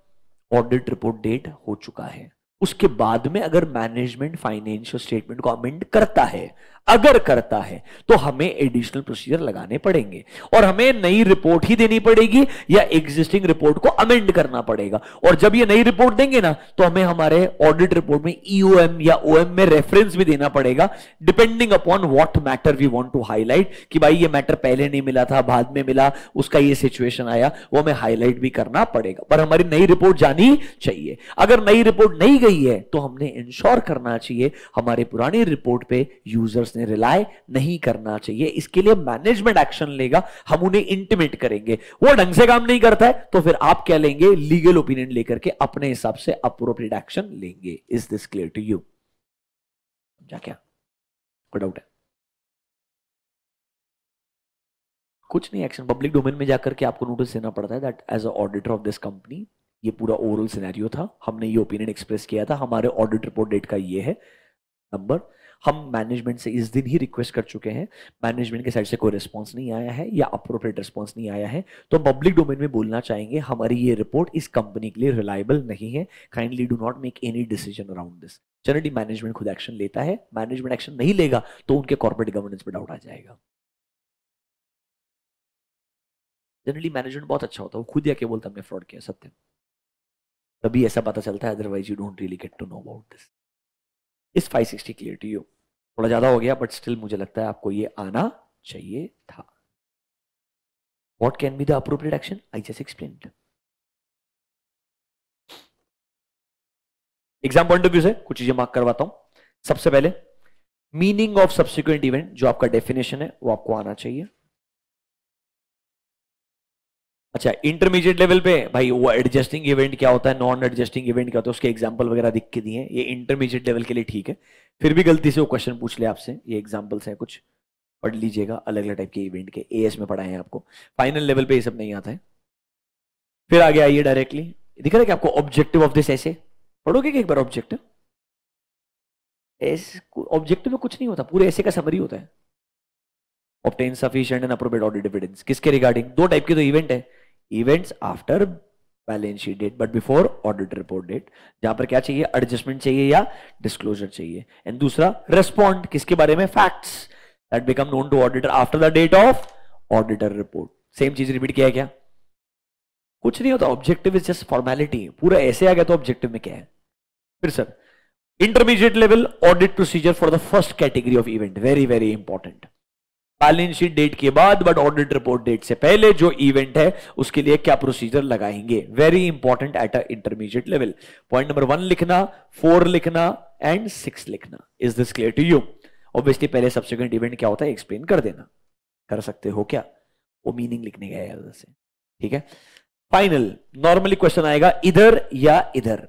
ऑडिट रिपोर्ट डेट हो चुका है उसके बाद में अगर मैनेजमेंट फाइनेंशियल स्टेटमेंट को अमेंड करता है, अगर करता है तो हमें एडिशनल प्रोसीजर लगाने पड़ेंगे और हमें नई रिपोर्ट ही देनी पड़ेगी या एग्जिस्टिंग रिपोर्ट को अमेंड करना पड़ेगा। और जब ये नई रिपोर्ट देंगे ना तो हमें हमारे ऑडिट रिपोर्ट में ईओएम या ओएम में रेफरेंस भी देना पड़ेगा, depending upon what matter we want to highlight, कि भाई ये मैटर पहले नहीं मिला था, बाद में मिला, उसका ये सिचुएशन आया, वो हमें हाईलाइट भी करना पड़ेगा। पर हमारी नई रिपोर्ट जानी चाहिए। अगर नई रिपोर्ट नहीं गई है तो हमने इंश्योर करना चाहिए हमारी पुरानी रिपोर्ट पे यूजर्स ने रिलाय नहीं करना चाहिए। इसके लिए मैनेजमेंट एक्शन लेगा, हम उन्हें इंटिमेट करेंगे। वो ढंग से काम नहीं करता है तो फिर आप क्या लेंगे? लीगल ओपिनियन लेकर के अपने हिसाब से अप्रोप्रिएट एक्शन लेंगे। Is this clear to you? समझा क्या? कोई डाउट है? कुछ नहीं, एक्शन पब्लिक डोमेन में जाकर के आपको नोटिस देना पड़ता है that as a auditor of this company ये पूरा ओवरऑल सिनेरियो था, हमने ये ओपिनियन एक्सप्रेस किया था, हमारे ऑडिट रिपोर्ट डेट का ये है नंबर, हम मैनेजमेंट से इस दिन ही रिक्वेस्ट कर चुके हैं, मैनेजमेंट के साइड से कोई रिस्पांस नहीं आया है या अप्रोप्रिएट रिस्पांस नहीं आया है, तो पब्लिक डोमेन में बोलना चाहेंगे हमारी ये रिपोर्ट इस कंपनी के लिए रिलायबल नहीं है, kindly do not make any decision around this. Generally management खुद एक्शन लेता है, मैनेजमेंट एक्शन नहीं लेगा तो उनके कॉर्पोरेट गवर्नेंस पे डाउट आ जाएगा। जनरली मैनेजमेंट बहुत अच्छा होता है, वो खुद आके बोलता हमने फ्रॉड किया, सत्य, तभी ऐसा पता चलता है, otherwise you don't really get to know about this. इस 560 क्लियर टू यू? थोड़ा ज्यादा हो गया बट स्टिल मुझे लगता है आपको ये आना चाहिए था। What can be the appropriate action? I just explained. Exam point of view से कुछ चीजें मार्क करवाता हूं। सबसे पहले मीनिंग ऑफ सब्सिक्वेंट इवेंट, जो आपका डेफिनेशन है वो आपको आना चाहिए। अच्छा, इंटरमीडिएट लेवल पे भाई वो एडजस्टिंग इवेंट क्या होता है, नॉन एडजस्टिंग इवेंट क्या होता है, उसके एग्जांपल वगैरह दिख के दिए हैं, ये इंटरमीडिएट लेवल के लिए ठीक है। फिर भी गलती से वो क्वेश्चन पूछ ले आपसे, ये एग्जांपल्स हैं कुछ, पढ़ लीजिएगा, अलग अलग टाइप के इवेंट के, एएस में पढ़ाए हैं आपको, फाइनल लेवल पे ये सब नहीं आता है। फिर आगे आइए डायरेक्टली, दिख रहा है कि आपको ऑब्जेक्टिव ऑफ दिस ऐसे पढ़ोगे कि एक बार ऑब्जेक्टिव, ऑब्जेक्टिव में कुछ नहीं होता, पूरे ऐसे का समरी होता है। Obtain sufficient and appropriate audit evidence, किसके रिगार्डिंग? दो टाइप के तो इवेंट है, events after balance sheet date but before audit report date, जहां पर क्या चाहिए? एडजस्टमेंट चाहिए या डिस्क्लोजर चाहिए। एंड दूसरा रेस्पॉन्ड, किसके बारे में? Facts that become known to auditor after the date of auditor report. Same चीज रिपीट किया है क्या? कुछ नहीं होता, ऑब्जेक्टिव इज जस्ट फॉर्मेलिटी, पूरा ऐसे आ गया तो ऑब्जेक्टिव में क्या है? फिर sir intermediate level audit procedure for the first category of event, very very important. Balance sheet date के बाद बट ऑडिट रिपोर्ट डेट से पहले जो इवेंट है उसके लिए क्या प्रोसीजर लगाएंगे, very important at a intermediate level. Point number 1 लिखना, 4 लिखना एंड 6 लिखना। Is this clear to you? Obviously पहले सब्सिक्वेंट इवेंट क्या होता है एक्सप्लेन कर देना, कर सकते हो क्या? वो मीनिंग लिखने गया है से, ठीक है। फाइनल नॉर्मली क्वेश्चन आएगा इधर या इधर,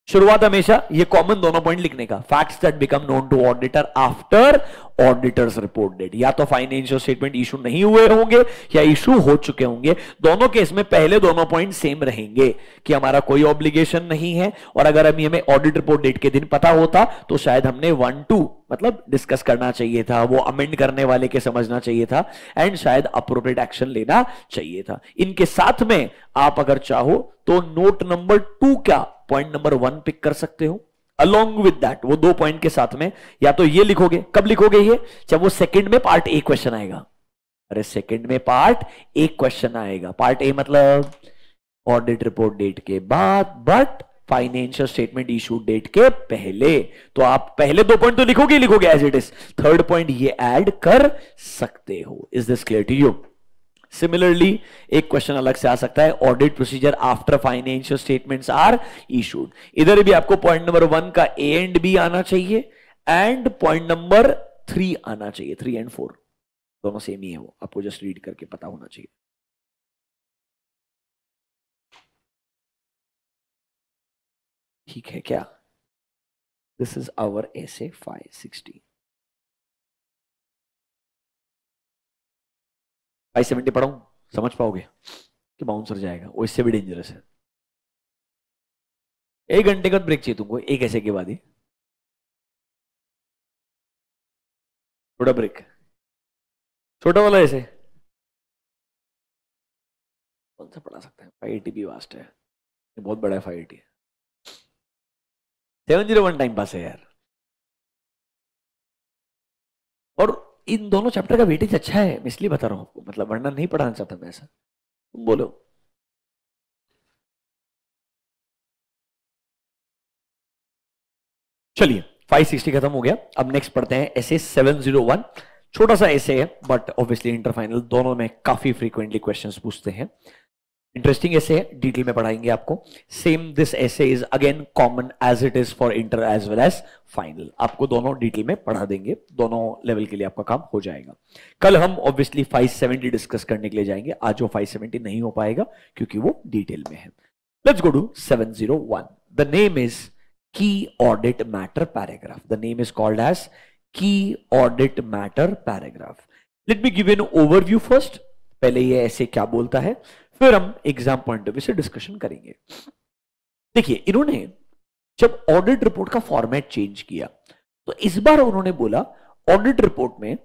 शुरुआत हमेशा ये कॉमन दोनों पॉइंट लिखने का, facts that become known to auditor after auditors report date, या तो फाइनेंशियल स्टेटमेंट इशू नहीं हुए होंगे या इशू हो चुके होंगे। दोनों केस में पहले दोनों पॉइंट सेम रहेंगे कि हमारा कोई ऑब्लिगेशन नहीं है, और अगर हमें ऑडिट रिपोर्ट डेट के दिन पता होता तो शायद हमने 1-2 मतलब डिस्कस करना चाहिए था, वो अमेंड करने वाले के समझना चाहिए था, एंड शायद अप्रोप्रिएट एक्शन लेना चाहिए था। इनके साथ में आप अगर चाहो तो नोट नंबर 2 क्या पॉइंट नंबर 1 पिक कर सकते हो अलोंग विद दैट। वो 2 पॉइंट के साथ में या तो ये लिखोगे, कब लिखोगे ये, जब वो सेकंड में पार्ट ए क्वेश्चन आएगा। अरे सेकंड में पार्ट ए क्वेश्चन आएगा, पार्ट ए मतलब ऑडिट रिपोर्ट डेट के बाद but financial statement issue date के पहले। तो आप पहले 2 पॉइंट तो लिखोगे लिखोगे as it is, third point ये ऐड कर सकते हो। Is this clear to you? Similarly एक क्वेश्चन अलग से आ सकता है, audit procedure after financial statements are issued. इधर भी आपको पॉइंट नंबर 1 का ए एंड बी आना चाहिए एंड पॉइंट नंबर 3 आना चाहिए। 3 एंड 4 दोनों सेम ही है, वो आपको जस्ट रीड करके पता होना चाहिए। ठीक है क्या? दिस इज आवर एसे 560। 570 पढ़ाऊं, समझ पाओगे कि बाउंसर जाएगा, वो इससे भी डेंजरस है। 1 घंटे का ब्रेक चाहिए तुमको, एक ऐसे के बाद ही छोटा ब्रेक, छोटा वाला ऐसे कौन सा पढ़ा सकते हैं? 580 भी वास्ट है, ये बहुत बड़ा है 580। 701 टाइम पास है यार। और इन दोनों चैप्टर का वेटेज अच्छा है, मैं इसलिए बता रहा हूं आपको, मतलब वरना नहीं पढ़ाना चाहता मैं ऐसा। तुम बोलो। चलिए 560 खत्म हो गया। अब नेक्स्ट पढ़ते हैं एसे 701। छोटा सा एसे है बट ऑब्वियसली इंटर फाइनल दोनों में काफी फ्रीक्वेंटली क्वेश्चंस पूछते हैं। इंटरेस्टिंग ऐसे है, डिटेल में पढ़ाएंगे आपको। Same this SA is again common as it is for inter as well as final. आपको दोनों डिटेल में पढ़ा देंगे, दोनों लेवल के लिए आपका काम हो जाएगा। कल हम ऑब्वियसली 570 डिस्कस करने के लिए जाएंगे, आज वो 570 नहीं हो पाएगा क्योंकि वो डिटेल में है। Let's go to 701। The name is key audit matter paragraph. The name is called as key audit matter paragraph. Let me give an overview first. पहले ये ऐसे क्या बोलता है, फिर हम एग्जाम पॉइंट ऑफ व्यू से डिस्कशन करेंगे। देखिए इन्होंने जब ऑडिट रिपोर्ट का फॉर्मेट चेंज किया तो इस बार उन्होंने बोला ऑडिट रिपोर्ट में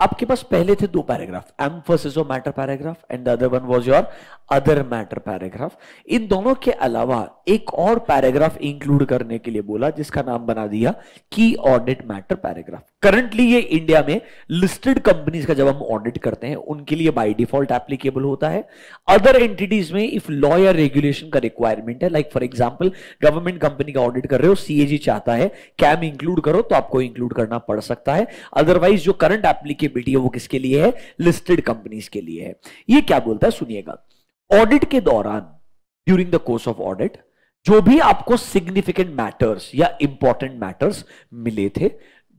आपके पास पहले थे 2 paragraph, emphasis of matter paragraph and the other one was your other matter paragraph. इन दोनों के अलावा एक और पैराग्राफ इंक्लूड करने के लिए बोला जिसका नाम बना दिया की ऑडिट मैटर पैराग्राफ। करंटली ये इंडिया में लिस्टेड कंपनीज का जब हम ऑडिट करते हैं उनके लिए बाय डिफॉल्ट एप्लीकेबल होता है। अदर एंटिटीज में इफ लॉ या रेगुलेशन का रिक्वायरमेंट है, like for example government company का ऑडिट कर रहे हो, सीएजी चाहता है कैम इंक्लूड करो तो आपको इंक्लूड करना पड़ सकता है। अदरवाइज जो करंट एप्लीकेबिलिटी है वो किसके लिए है? लिस्टेड कंपनीज के लिए है। ये क्या बोलता है सुनिएगा, ऑडिट के दौरान during the course of audit जो भी आपको सिग्निफिकेंट मैटर्स या इंपॉर्टेंट मैटर्स मिले थे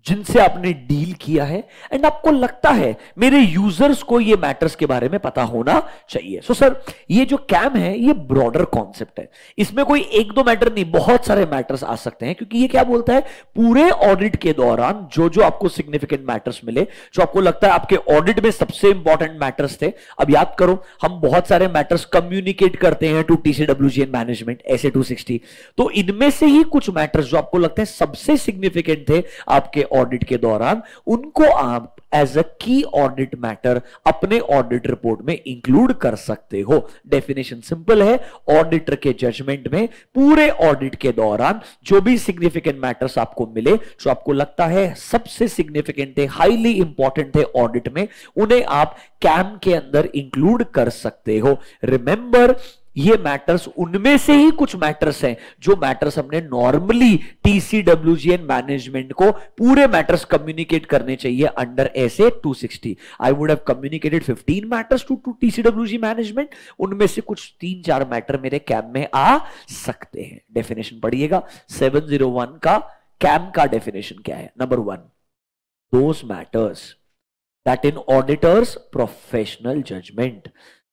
जिनसे आपने डील किया है एंड आपको लगता है मेरे यूजर्स को ये मैटर्स के बारे में पता होना चाहिए। सो सर ये जो कैम है ये ब्रॉडर कॉन्सेप्ट है, इसमें कोई 1-2 मैटर नहीं, बहुत सारे मैटर्स आ सकते हैं। क्योंकि ये क्या बोलता है, पूरे ऑडिट के दौरान जो जो आपको सिग्निफिकेंट मैटर्स मिले, जो आपको लगता है आपके ऑडिट में सबसे इंपॉर्टेंट मैटर्स थे। अब याद करो हम बहुत सारे मैटर्स कम्युनिकेट करते हैं टू टीसीडब्ल्यूजी मैनेजमेंट ऐसे 260, तो इनमें से ही कुछ मैटर्स जो आपको लगते हैं सबसे सिग्निफिकेंट थे आपके ऑडिट के दौरान, उनको आप एज अ की ऑडिट मैटर अपने ऑडिट रिपोर्ट में इंक्लूड कर सकते हो। डेफिनेशन सिंपल है, ऑडिटर के जजमेंट में पूरे ऑडिट के दौरान जो भी सिग्निफिकेंट मैटर्स आपको मिले, जो आपको लगता है सबसे सिग्निफिकेंट थे, हाईली इंपॉर्टेंट थे ऑडिट में, उन्हें आप कैम के अंदर इंक्लूड कर सकते हो। रिमेंबर ये मैटर्स उनमें से ही कुछ मैटर्स हैं जो मैटर्स हमने नॉर्मली टीसीडब्ल्यूजीएन मैनेजमेंट को पूरे मैटर्स कम्युनिकेट करने चाहिए under SA 260। I would have communicated 15 matters to TCWG management, उनमें से कुछ 3-4 मैटर मेरे कैम में आ सकते हैं। डेफिनेशन पढ़िएगा 701 का कैम का डेफिनेशन क्या है। Number 1, those matters that in auditor's professional judgement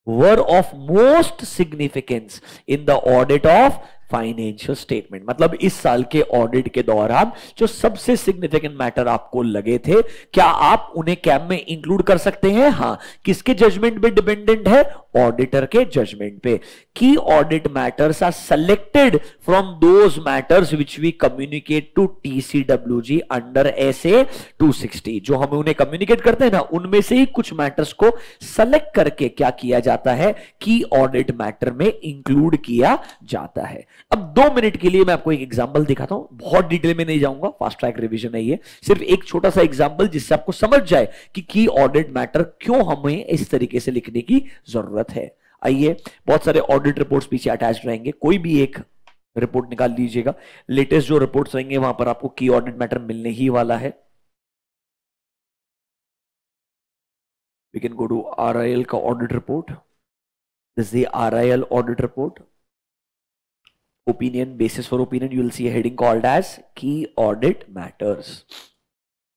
were of most significance in the audit of financial statement. मतलब इस साल के ऑडिट के दौरान जो सबसे सिग्निफिकेंट मैटर आपको लगे थे, क्या आप उन्हें कैम में इंक्लूड कर सकते हैं? हाँ। किसके जजमेंट पे डिपेंडेंट है? ऑडिटर के जजमेंट पे। Key audit matters are selected from those matters which we communicate to TCWG under SA 260। जो हम उन्हें कम्युनिकेट करते हैं ना, उनमें से ही कुछ मैटर्स को सेलेक्ट करके क्या किया जाता है कि ऑडिट मैटर में इंक्लूड किया जाता है। अब 2 मिनट के लिए मैं आपको एक एग्जांपल दिखाता हूं, बहुत डिटेल में नहीं जाऊंगा, फास्ट ट्रैक रिवीजन है ये, सिर्फ एक छोटा सा एग्जांपल जिससे आपको समझ जाए कि की ऑडिट मैटर क्यों हमें इस तरीके से लिखने की जरूरत है। आइए, बहुत सारे ऑडिट रिपोर्ट्स पीछे अटैच रहेंगे, कोई भी एक रिपोर्ट निकाल लीजिएगा। लेटेस्ट जो रिपोर्ट्स रहेंगे वहां पर आपको की ऑडिट मैटर मिलने ही वाला है। We can go to RIL का audit report. This is the RIL audit report. Opinion, basis for opinion, you will see a heading called as key audit matters.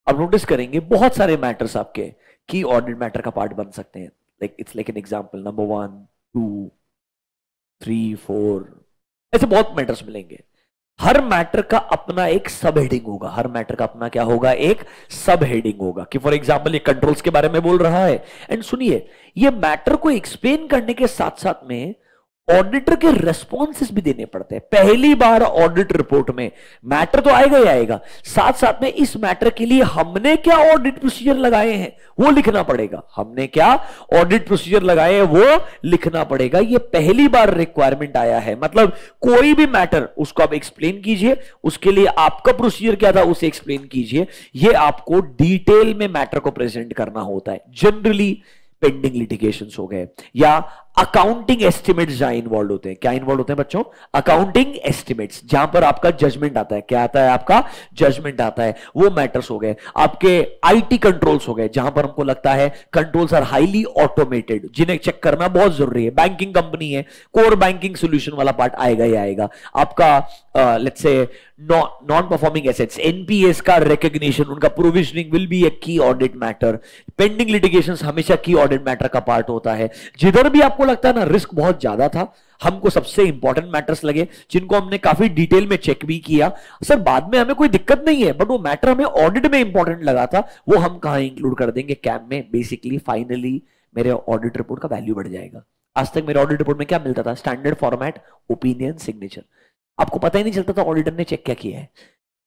अब नोटिस करेंगे बहुत सारे मैटर्स आपके की ऑडिट मैटर का part बन सकते हैं। Like it's like an example, number 1, 2, 3, 4, ऐसे बहुत मैटर्स मिलेंगे। हर मैटर का अपना एक सब हेडिंग होगा, हर मैटर का अपना क्या होगा? एक सब हेडिंग होगा। कि फॉर एग्जांपल ये कंट्रोल्स के बारे में बोल रहा है, एंड सुनिए, ये मैटर को एक्सप्लेन करने के साथ साथ में ऑडिटर के रेस्पॉन्सेस भी देने पड़ते हैं। पहली बार ऑडिट रिपोर्ट में मैटर तो आएगा ही आएगा, साथ साथ में इस मैटर के लिए हमने क्या ऑडिट प्रोसीजर लगाए हैं वो लिखना पड़ेगा। हमने क्या ऑडिट प्रोसीजर लगाए हैं वो लिखना पड़ेगा। ये पहली बार रिक्वायरमेंट आया है। मतलब कोई भी मैटर उसको आप एक्सप्लेन कीजिए, उसके लिए आपका प्रोसीजर क्या था उसे एक्सप्लेन कीजिए। ये आपको डिटेल में मैटर को प्रेजेंट करना होता है। जनरली पेंडिंग लिटिगेशंस हो गए या अकाउंटिंग एस्टिमेट्स जहां इन्वॉल्व होते हैं। क्या इन्वॉल्व होते हैं बच्चों? अकाउंटिंग एस्टिमेट्स, जहां पर आपका जजमेंट आता है। क्या आता है? आपका जजमेंट आता है। वो मैटर्स हो गए। आपके IT कंट्रोल्स हो गए, जहां पर हमको लगता है कंट्रोल्स आर हाईली ऑटोमेटेड, जिन्हें चेक करना बहुत जरूरी है। बैंकिंग कंपनी है, कोर बैंकिंग सोल्यूशन वाला पार्ट आएगा ही आएगा। आपका let's say non performing assets, NPAs का रिकॉग्निशन, उनका प्रोविजनिंग विल बी ए की ऑडिट मैटर। पेंडिंग लिटिगेशंस हमेशा की ऑडिट मैटर का पार्ट होता है। जिधर भी आपको लगता है ना रिस्क बहुत ज्यादा था, हमको सबसे इंपॉर्टेंट मैटर्स लगे जिनको हमने काफी डिटेल में चेक भी किया, सर बाद में हमें कोई दिक्कत नहीं है, बट वो मैटर हमें ऑडिट में इंपॉर्टेंट लगा था, वो हम कहां इंक्लूड कर देंगे? कैम में। बेसिकली फाइनली मेरे ऑडिट रिपोर्ट का वैल्यू बढ़ जाएगा। आज तक मेरे ऑडिट रिपोर्ट में क्या मिलता था? Standard format, opinion, signature. आपको पता ही नहीं चलता था ऑडिटर ने चेक क्या किया है।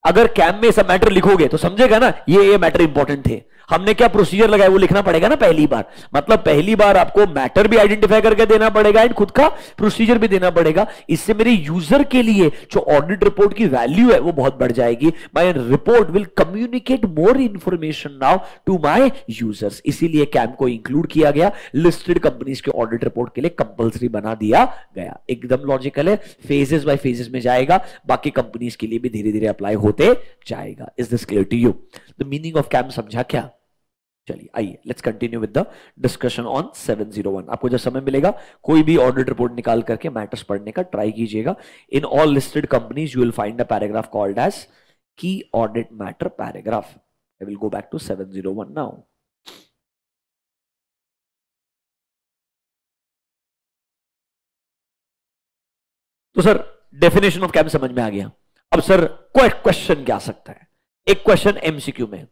अगर कैम में सब मैटर लिखोगे तो समझेगा ना ये मैटर इंपॉर्टेंट थे, हमने क्या प्रोसीजर लगाया वो लिखना पड़ेगा ना पहली बार। मतलब पहली बार आपको मैटर भी आइडेंटिफाई करके देना पड़ेगा एंड खुद का प्रोसीजर भी देना पड़ेगा। इससे मेरे यूजर के लिए जो ऑडिट रिपोर्ट की वैल्यू है वो बहुत बढ़ जाएगी। My report will communicate more information now to my users. इसीलिए कैम को इंक्लूड किया गया, लिस्टेड कंपनीज के ऑडिट रिपोर्ट के लिए कंपल्सरी बना दिया गया। एकदम लॉजिकल है, फेजेस बाय फेजेस में जाएगा, बाकी कंपनीज के लिए भी धीरे धीरे अप्लाई होते जाएगा। Is this clear to you? The meaning of KAM समझा क्या? चलिए आइए let's continue with the discussion on 701। आपको जब समय मिलेगा कोई भी ऑडिट रिपोर्ट निकाल करके मैटर्स पढ़ने का ट्राई कीजिएगा। In all listed companies you will find a paragraph called as key audit matter paragraph. I will go back to 701 now. तो सर डेफिनेशन ऑफ कैम समझ में आ गया। अब सर कोई क्वेश्चन क्या आ सकता है? एक क्वेश्चन MCQ में,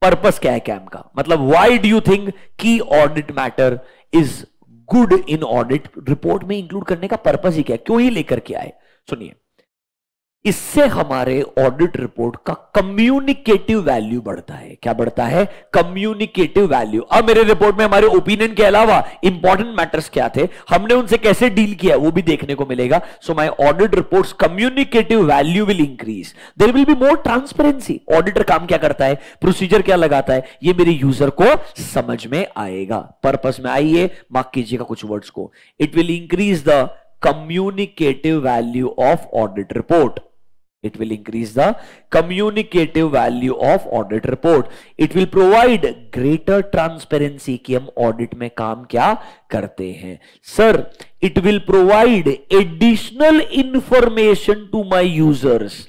पर्पस क्या है कैम का? मतलब व्हाई डू यू थिंक की audit matter is good in audit report में इंक्लूड करने का पर्पस ही क्या है? क्यों ही लेकर के आए? सुनिए, इससे हमारे ऑडिट रिपोर्ट का कम्युनिकेटिव वैल्यू बढ़ता है। क्या बढ़ता है? Communicative value. अब मेरे रिपोर्ट में हमारे ओपिनियन के अलावा इंपॉर्टेंट मैटर्स क्या थे, हमने उनसे कैसे डील किया, वो भी देखने को मिलेगा। So my audit report's communicative value will increase, there will be more transparency. Auditor काम क्या करता है, प्रोसीजर क्या लगाता है, ये मेरे यूजर को समझ में आएगा। पर्पस में आइए, मार्क कीजिएगा कुछ वर्ड्स को। It will increase the communicative value of audit report. It will increase the communicative value of audit report. It will provide greater transparency कि हम ऑडिट में काम क्या करते हैं। Sir, it will provide additional information to my users.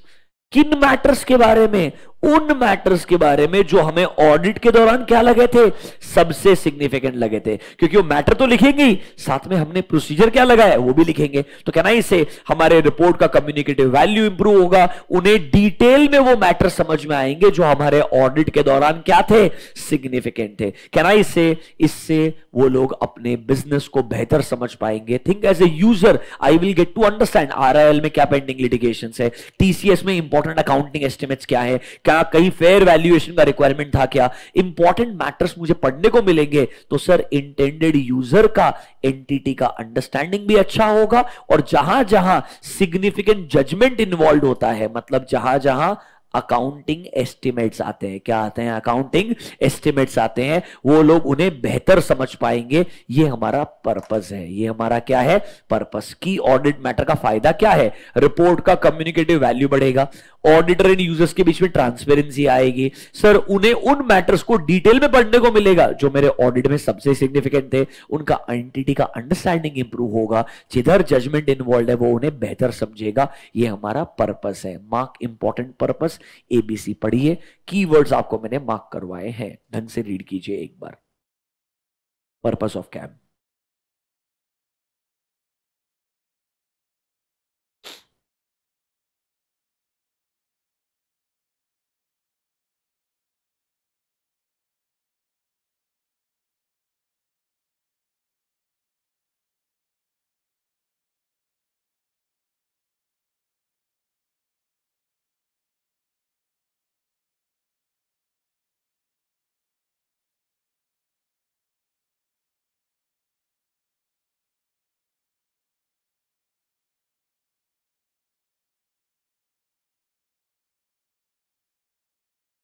किन matters के बारे में? उन मैटर्स के बारे में जो हमें ऑडिट के दौरान क्या लगे थे, सबसे सिग्निफिकेंट लगे थे, क्योंकि वो मैटर तो लिखेंगे ही, साथ में हमने प्रोसीजर क्या लगाया वो भी लिखेंगे। तो कहना इससे हमारे रिपोर्ट का कम्युनिकेटिव वैल्यू इंप्रूव होगा, उन्हें डिटेल में वो मैटर समझ में आएंगे जो हमारे ऑडिट के दौरान क्या थे, सिग्निफिकेंट थे। कहना इससे वो लोग अपने बिजनेस को बेहतर समझ पाएंगे। Think as a user I will get to understand RIL में क्या पेंडिंग लिटिगेशन है, टीसीएस में इंपॉर्टेंट अकाउंटिंग एस्टिमेट्स क्या है, क्या कहीं फेयर वैल्यूएशन का रिक्वायरमेंट था, क्या इंपॉर्टेंट मैटर्स मुझे पढ़ने को मिलेंगे। तो सर इंटेंडेड यूजर का एंटिटी का अंडरस्टैंडिंग भी अच्छा होगा, और जहां जहां सिग्निफिकेंट जजमेंट इन्वॉल्व होता है, मतलब जहां जहां अकाउंटिंग एस्टिमेट्स आते हैं, क्या आते हैं, अकाउंटिंग एस्टिमेट्स आते हैं, वो लोग उन्हें बेहतर समझ पाएंगे। ये हमारा पर्पस है, ये हमारा क्या है, पर्पस। की ऑडिट मैटर का फायदा क्या है, रिपोर्ट का कम्युनिकेटिव वैल्यू बढ़ेगा, ऑडिटर एंड यूजर्स के बीच में ट्रांसपेरेंसी आएगी, सर उन्हें उन मैटर्स को डिटेल में पढ़ने को मिलेगा जो मेरे ऑडिट में सबसे सिग्निफिकेंट थे, उनका एंटिटी का अंडरस्टैंडिंग इंप्रूव होगा, जिधर जजमेंट इन्वॉल्व है वो उन्हें बेहतर समझेगा। ये हमारा पर्पस है। मार्क इंपॉर्टेंट पर्पस, एबीसी पढ़िए, कीवर्ड्स आपको मैंने मार्क करवाए हैं, ढंग से रीड कीजिए एक बार। पर्पस ऑफ कैम,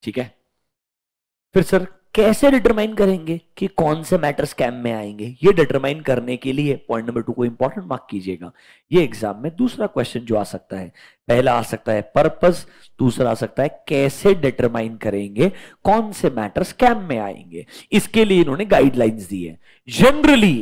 ठीक है। फिर सर कैसे डिटरमाइन करेंगे कि कौन से मैटर स्कैम में आएंगे, ये डिटरमाइन करने के लिए पॉइंट नंबर 2 को इंपॉर्टेंट मार्क कीजिएगा। ये एग्जाम में दूसरा क्वेश्चन जो आ सकता है, पहला आ सकता है पर्पस, दूसरा आ सकता है कैसे डिटरमाइन करेंगे कौन से मैटर स्कैम में आएंगे। इसके लिए इन्होंने गाइडलाइंस दी है। जनरली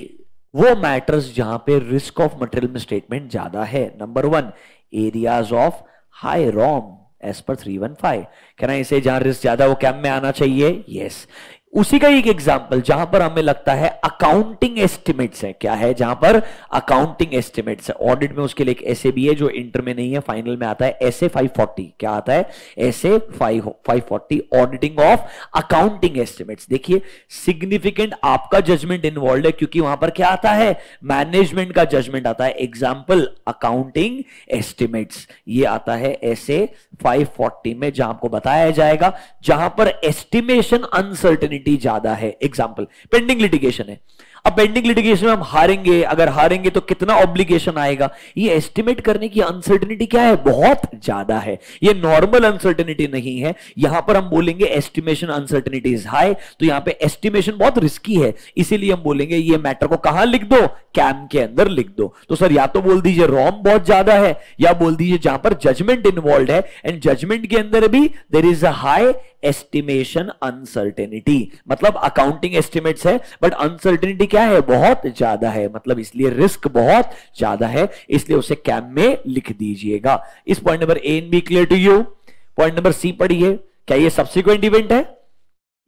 वो मैटर्स जहां पे रिस्क ऑफ मटेरियल मिसस्टेटमेंट ज्यादा है, number 1 areas of high ROMM as per 315, कहना इसे जहां रिस्क ज्यादा वो कैम में आना चाहिए, यस। उसी का एक एग्जांपल जहां पर हमें लगता है अकाउंटिंग एस्टिमेट्स है, क्या है, जहां पर अकाउंटिंग एस्टिमेट्स है, ऑडिट में उसके लिए एक एसए भी है जो इंटर में नहीं है, फाइनल में आता है एसए 540, क्या आता है, SA 540, auditing of accounting estimates. देखिए सिग्निफिकेंट आपका जजमेंट इन्वॉल्व है, क्योंकि वहां पर क्या आता है, मैनेजमेंट का जजमेंट आता है। एग्जाम्पल अकाउंटिंग एस्टिमेट्स, ये आता है एसए 540 में, जहां आपको बताया जाएगा जहां पर एस्टिमेशन अनसर्टेनिटी ज्यादा है। एग्जांपल पेंडिंग लिटिगेशन है, अब पेंडिंग लिटिगेशन में हम हारेंगे, अगर हारेंगे तो कितना ऑब्लिगेशन आएगा, ये एस्टिमेट करने की अनसर्टेनिटी क्या है, बहुत ज्यादा है। ये नॉर्मल अनसर्टेनिटी नहीं है, यहां पर हम बोलेंगे एस्टिमेशन अनसर्टेनिटी इज हाई, तो यहां पे एस्टिमेशन बहुत रिस्की है, इसीलिए हम बोलेंगे ये मैटर को कहां लिख दो, कैम के अंदर लिख दो। तो सर या तो बोल दीजिए रॉम बहुत ज्यादा है, या बोल दीजिए जहां पर जजमेंट इन्वॉल्व है एंड जजमेंट के अंदर भी there is a high estimation uncertainty, मतलब अकाउंटिंग एस्टिमेट्स है बट अनसर्टेनिटी क्या है, बहुत ज्यादा है, मतलब इसलिए रिस्क बहुत ज्यादा है, इसलिए उसे कैम में लिख दीजिएगा। इस point number A and B clear to you. Point number C पढ़िए, क्या ये सब्सिक्वेंट इवेंट है,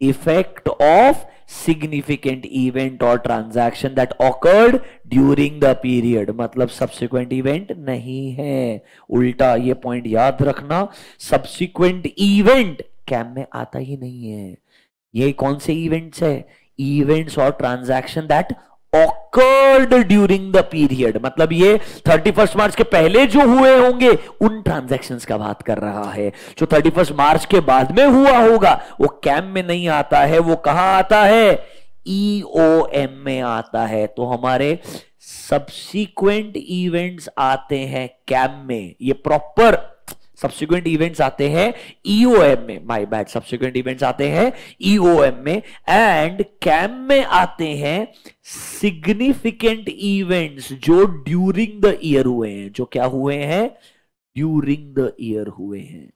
effect of significant event or transaction that occurred during the period, मतलब subsequent event नहीं है, उल्टा ये पॉइंट याद रखना, subsequent event कैम में आता ही नहीं है। ये कौन से इवेंट्स है, इवेंट्स और transaction that occurred during the period, मतलब ये 31 मार्च के पहले जो हुए होंगे उन ट्रांजैक्शंस का बात कर रहा है। जो 31 मार्च के बाद में हुआ होगा वो कैम में नहीं आता है, वो कहां आता है, ईओएम में आता है। तो हमारे सब्सिक्वेंट इवेंट्स आते हैं कैम में, ये प्रॉपर सब्सिक्वेंट इवेंट्स आते हैं ईओएम में, माय बैड, सब्सिक्वेंट इवेंट्स आते हैं ईओएम में, एंड कैम में आते हैं सिग्निफिकेंट इवेंट्स जो ड्यूरिंग द ईयर हुए हैं, जो क्या हुए हैं, ड्यूरिंग द ईयर हुए हैं।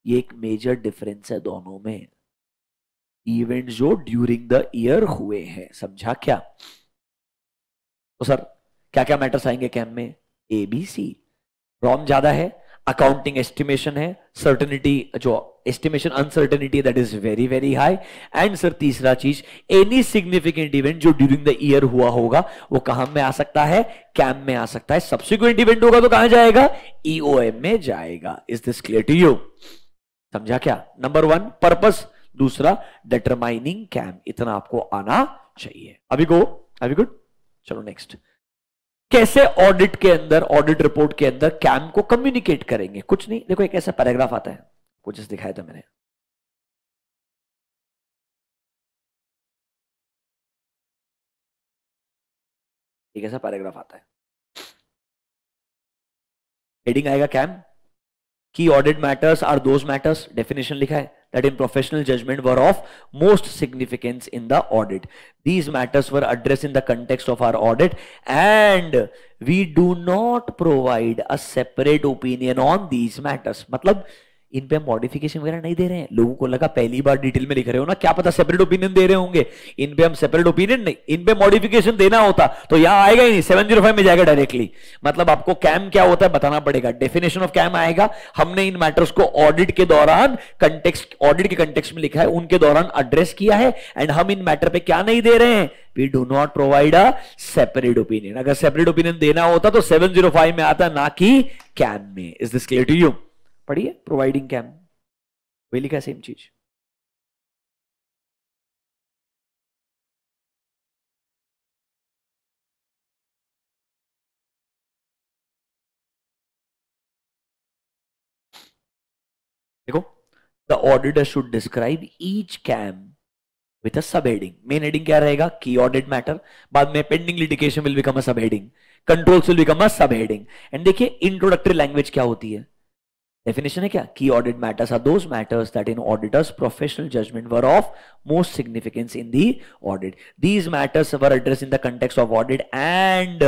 ये एक मेजर डिफरेंस है दोनों में, इवेंट्स जो ड्यूरिंग द ईयर हुए हैं, समझा क्या। तो सर क्या क्या मैटर्स आएंगे कैम में, एबीसी, रॉम ज्यादा है, अकाउंटिंग एस्टिमेशन है, सर्टेनिटी जो estimation uncertainty that is very very high. And sir तीसरा चीज, एनी सिग्निफिकेंट इवेंट जो ड्यूरिंग द ईयर हुआ होगा वो कहां में आ सकता है, कैम में आ सकता है। सब्सिक्वेंट इवेंट होगा तो कहां जाएगा, ईओएम में जाएगा। Is this clear to you? समझा क्या? नंबर 1 पर्पस, दूसरा डिटरमाइनिंग कैम, इतना आपको आना चाहिए। अभी गुड। चलो नेक्स्ट, कैसे ऑडिट के अंदर, ऑडिट रिपोर्ट के अंदर कैम को कम्युनिकेट करेंगे? कुछ नहीं, देखो एक ऐसा पैराग्राफ आता है, कुछ जैसे दिखाया था मैंने, एक ऐसा पैराग्राफ आता है, हेडिंग आएगा KAM, key audit matters are those matters, definition लिखा है, that in professional judgment were of most significance in the audit. These matters were addressed in the context of our audit and we do not provide a separate opinion on these matters. मतलब इन पे modification वगैरह नहीं दे रहे हैं। लोगों को लगा पहली बार डिटेल में लिख रहे हो ना, क्या पता सेपरेट ओपिनियन दे रहे होंगे। इन पे हम सेपरेट ओपिनियन नहीं, इन पे मॉडिफिकेशन देना होता तो यहां आएगा ही नहीं, 705 में जाएगा डायरेक्टली। मतलब आपको कैम क्या होता है बताना पड़ेगा। डेफिनेशन ऑफ कैम आएगा, हमने इन मैटर्स को ऑडिट के दौरान कंटेक्स्ट, ऑडिट के कंटेक्स्ट में लिखा है, उनके दौरान एड्रेस किया है। एंड हम इन मैटर पे क्या नहीं दे रहे हैं, we do not provide a separate opinion. अगर सेपरेट ओपिनियन देना होता तो 705 में आता, ना कि कैम में। Is this clear to you? पढ़िए, प्रोवाइडिंग कैम वही लिखा, सेम चीज। देखो, the auditor should describe each KAM with a sub heading. Main heading क्या रहेगा, की ऑडिट मैटर, बाद में pending litigation will become a sub heading, controls will become a sub heading. And देखिए इंट्रोडक्टरी लैंग्वेज क्या होती है, डेफिनेशन है क्या, key audit matters are those matters that in auditor's professional judgement were of most significance in the audit. These matters were address in the context of audit and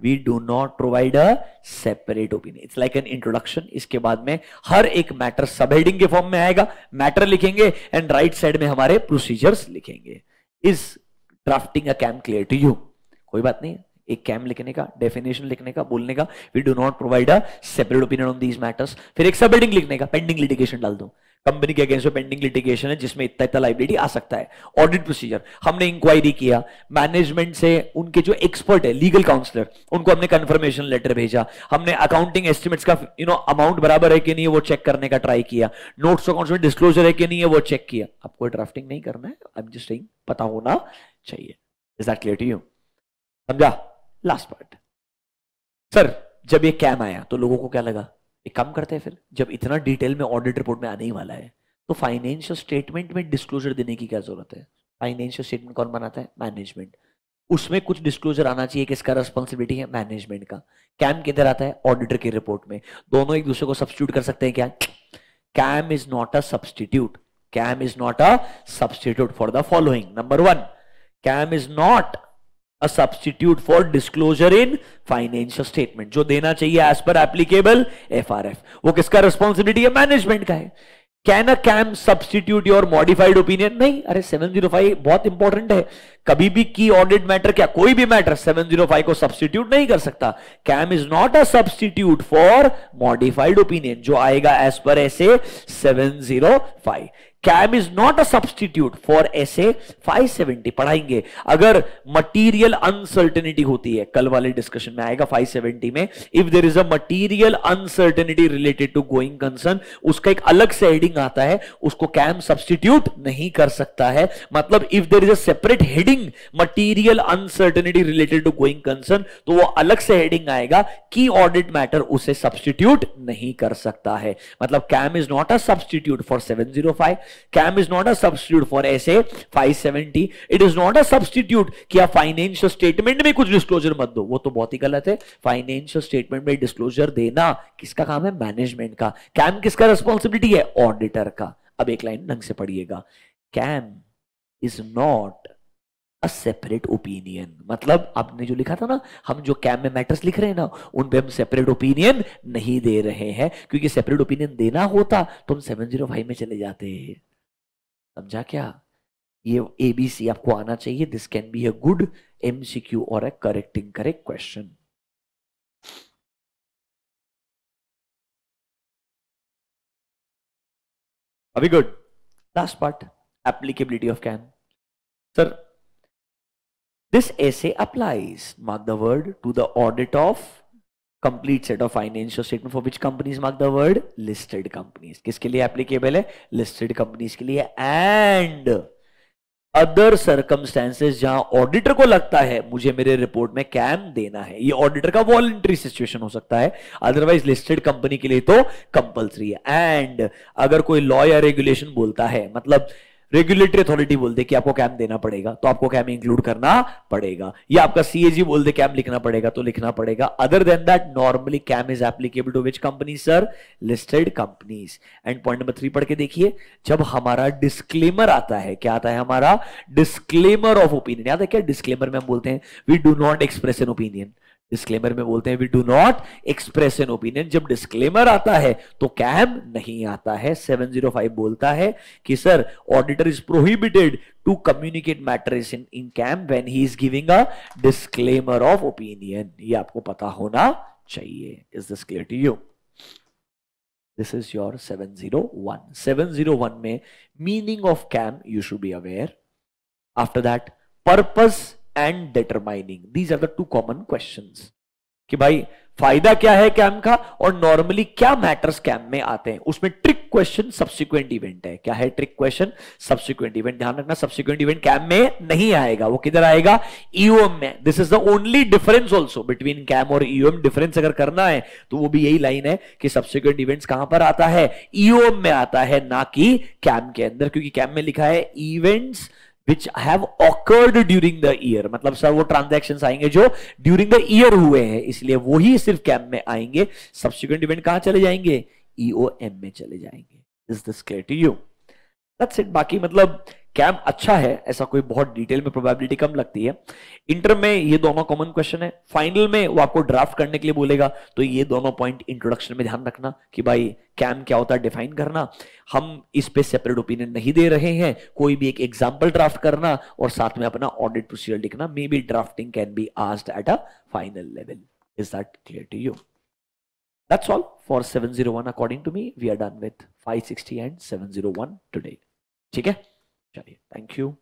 we do not provide a separate opinion. It's like an introduction. इसके बाद में हर एक matter सब heading के form में आएगा, matter लिखेंगे and right side में हमारे प्रोसीजर्स लिखेंगे। Is drafting a KAM clear to you? कोई बात नहीं, एक कैम लिखने का, डेफिनेशन लिखने का, बोलने का we do not provide a separate opinion on these matters, फिर एक सब हेडिंग लिखने का, पेंडिंग लिटिगेशन डाल दो, कंपनी के अगेंस्ट में पेंडिंग लिटिगेशन है जिसमें इतना इतना लाइबिलिटी आ सकता है। ऑडिट प्रोसीजर, हमने इंक्वायरी किया, मैनेजमेंट से उनके जो एक्सपर्ट है लीगल काउंसलर, उनको हमने कंफर्मेशन लेटर भेजा, हमने अकाउंटिंग एस्टिमेट्स का अमाउंट बराबर है कि नहीं है वो चेक करने का ट्राई किया, नोट्स अकाउंट्स में डिस्क्लोजर है कि नहीं है वो चेक किया। आपको ड्राफ्टिंग नहीं करना है, आई एम जस्ट सेइंग, पता होना चाहिए। Is that clear to you? समझा? लास्ट पार्ट, सर जब ये कैम आया तो लोगों को क्या लगा, एक काम करते हैं, फिर जब इतना डिटेल में ऑडिट रिपोर्ट में आने ही वाला है तो फाइनेंशियल स्टेटमेंट में डिस्क्लोजर देने की क्या जरूरत है। फाइनेंशियल स्टेटमेंट कौन बनाता है, मैनेजमेंट। उसमें कुछ डिस्क्लोजर आना चाहिए, किसका रिस्पॉन्सिबिलिटी है, मैनेजमेंट का। कैम किधर आता है, ऑडिटर की रिपोर्ट में। दोनों एक दूसरे को सब्स्टिट्यूट कर सकते हैं क्या? KAM is not a substitute, KAM is not a substitute for the following. Number 1, KAM is not a substitute for disclosure in financial statement, जो देना चाहिए as per applicable FRF, वो किसका रिस्पॉन्सिबिलिटी है, मैनेजमेंट का है। Can a KAM substitute your modified opinion? नहीं। अरे 705 बहुत इंपॉर्टेंट है, कभी भी की ऑडिट मैटर, क्या कोई भी मैटर 705 को सब्सटीट्यूट नहीं कर सकता। KAM is not a substitute for modified opinion, जो आएगा as per SA 705। KAM is not a substitute for SA 570 पढ़ाएंगे। अगर मटीरियल अनसर्टेनिटी होती है, कल वाले डिस्कशन में आएगा 570 में, if there is a material uncertainty related to going concern, उसका एक अलग से हेडिंग आता है, उसको कैम सब्सटीट्यूट नहीं कर सकता है। मतलब if there is a separate heading material uncertainty related to going concern, तो वो अलग से हेडिंग आएगा, की ऑडिट मैटर उसे सब्सटीट्यूट नहीं कर सकता है। मतलब KAM is not a substitute for 705, CAM is not a substitute for SA 570. It is not a substitute कि आप फाइनेंशियल स्टेटमेंट में कुछ डिस्क्लोजर मत दो, वो तो बहुत ही गलत है। फाइनेंशियल स्टेटमेंट में डिस्क्लोजर देना किसका काम है, मैनेजमेंट का। कैम किसका रिस्पॉन्सिबिलिटी है, ऑडिटर का। अब एक लाइन ढंग से पढ़िएगा, KAM is not a separate opinion. मतलब आपने जो लिखा था ना, हम जो कैम में मैटर्स लिख रहे हैं ना, उन पे हम सेपरेट ओपिनियन नहीं दे रहे हैं, क्योंकि सेपरेट ओपिनियन देना होता तो हम 705 में चले जाते। समझा क्या? ये एबीसी आपको आना चाहिए। This can be a good MCQ और अ करेक्टिंग करेक्ट क्वेश्चन। अभी good. Last part, applicability of CAM. Sir, this essay applies, mark the word, to the audit of complete set of financial statement for which companies, mark the word, listed companies. किसके लिए applicable है? Listed companies के लिए. And other circumstances जहां auditor को लगता है मुझे मेरे रिपोर्ट में कैम देना है, ये ऑडिटर का वॉलंटरी सिचुएशन हो सकता है, अदरवाइज लिस्टेड कंपनी के लिए तो कंपलसरी है. एंड अगर कोई लॉ या रेगुलेशन बोलता है, मतलब रेगुलेटरी अथॉरिटी बोल दे कि आपको कैम देना पड़ेगा, तो आपको कैम इंक्लूड करना पड़ेगा. या आपका सीएजी बोल दे कैम लिखना पड़ेगा, तो लिखना पड़ेगा. Other than that normally KAM is applicable to which company sir? Listed companies. And point number 3 पढ़ के देखिए, जब हमारा डिस्क्लेमर आता है, क्या आता है हमारा? Disclaimer of opinion. याद है क्या डिस्क्लेमर में हम बोलते हैं we do not express an opinion. Disclaimer में बोलते हैं we do not express an opinion. जब डिस्क्लेमर आता है तो कैम नहीं आता है. 705 बोलता है कि sir auditor is prohibited to communicate matters in KAM when he is giving a disclaimer of opinion. ये आपको पता होना चाहिए. Is this clear to you? This is your 701. 701 में meaning of KAM you should be aware. After that purpose and determining. These are the 2 common questions कि भाई फायदा क्या है कैम का और नॉर्मली क्या मैटर्स कैम में आते हैं. उसमें ट्रिक क्वेश्चन सब्सिक्वेंट इवेंट है. क्या है ट्रिक क्वेश्चन? Subsequent event. ध्यान रखना सब्सिक्वेंट इवेंट कैम में नहीं आएगा, वो किधर आएगा? ईओएम में. This is the only difference also between KAM और ईओएम. डिफरेंस अगर करना है तो वो भी यही लाइन है कि सब्सिक्वेंट इवेंट्स कहां पर आता है? ईओएम में आता है, ना कि कैम के अंदर. क्योंकि कैम में लिखा है events which have occurred during the year. मतलब सर वो ट्रांजैक्शंस आएंगे जो ड्यूरिंग द ईयर हुए हैं, इसलिए वो ही सिर्फ कैम में आएंगे. सब्सिक्वेंट इवेंट कहां चले जाएंगे? ईओएम में चले जाएंगे. Is this clear to you? That's it. बाकी मतलब कैम अच्छा है, ऐसा कोई बहुत डिटेल में प्रोबेबिलिटी कम लगती है. इंटर में ये दोनों कॉमन क्वेश्चन है. फाइनल में वो आपको ड्राफ्ट करने के लिए बोलेगा, तो ये दोनों पॉइंट इंट्रोडक्शन में ध्यान रखना कि भाई कैम क्या होता है डिफाइन करना. हम इस पे सेपरेट ओपिनियन नहीं दे रहे हैं. कोई भी एक एग्जांपल ड्राफ्ट करना और साथ में अपना ऑडिट प्रोसीजर लिखना. May be drafting can be asked at a final level. Is that clear to you? That's all for 701 according to me. We are done with 560 and 701 today. ठीक है, चलिए, thank you.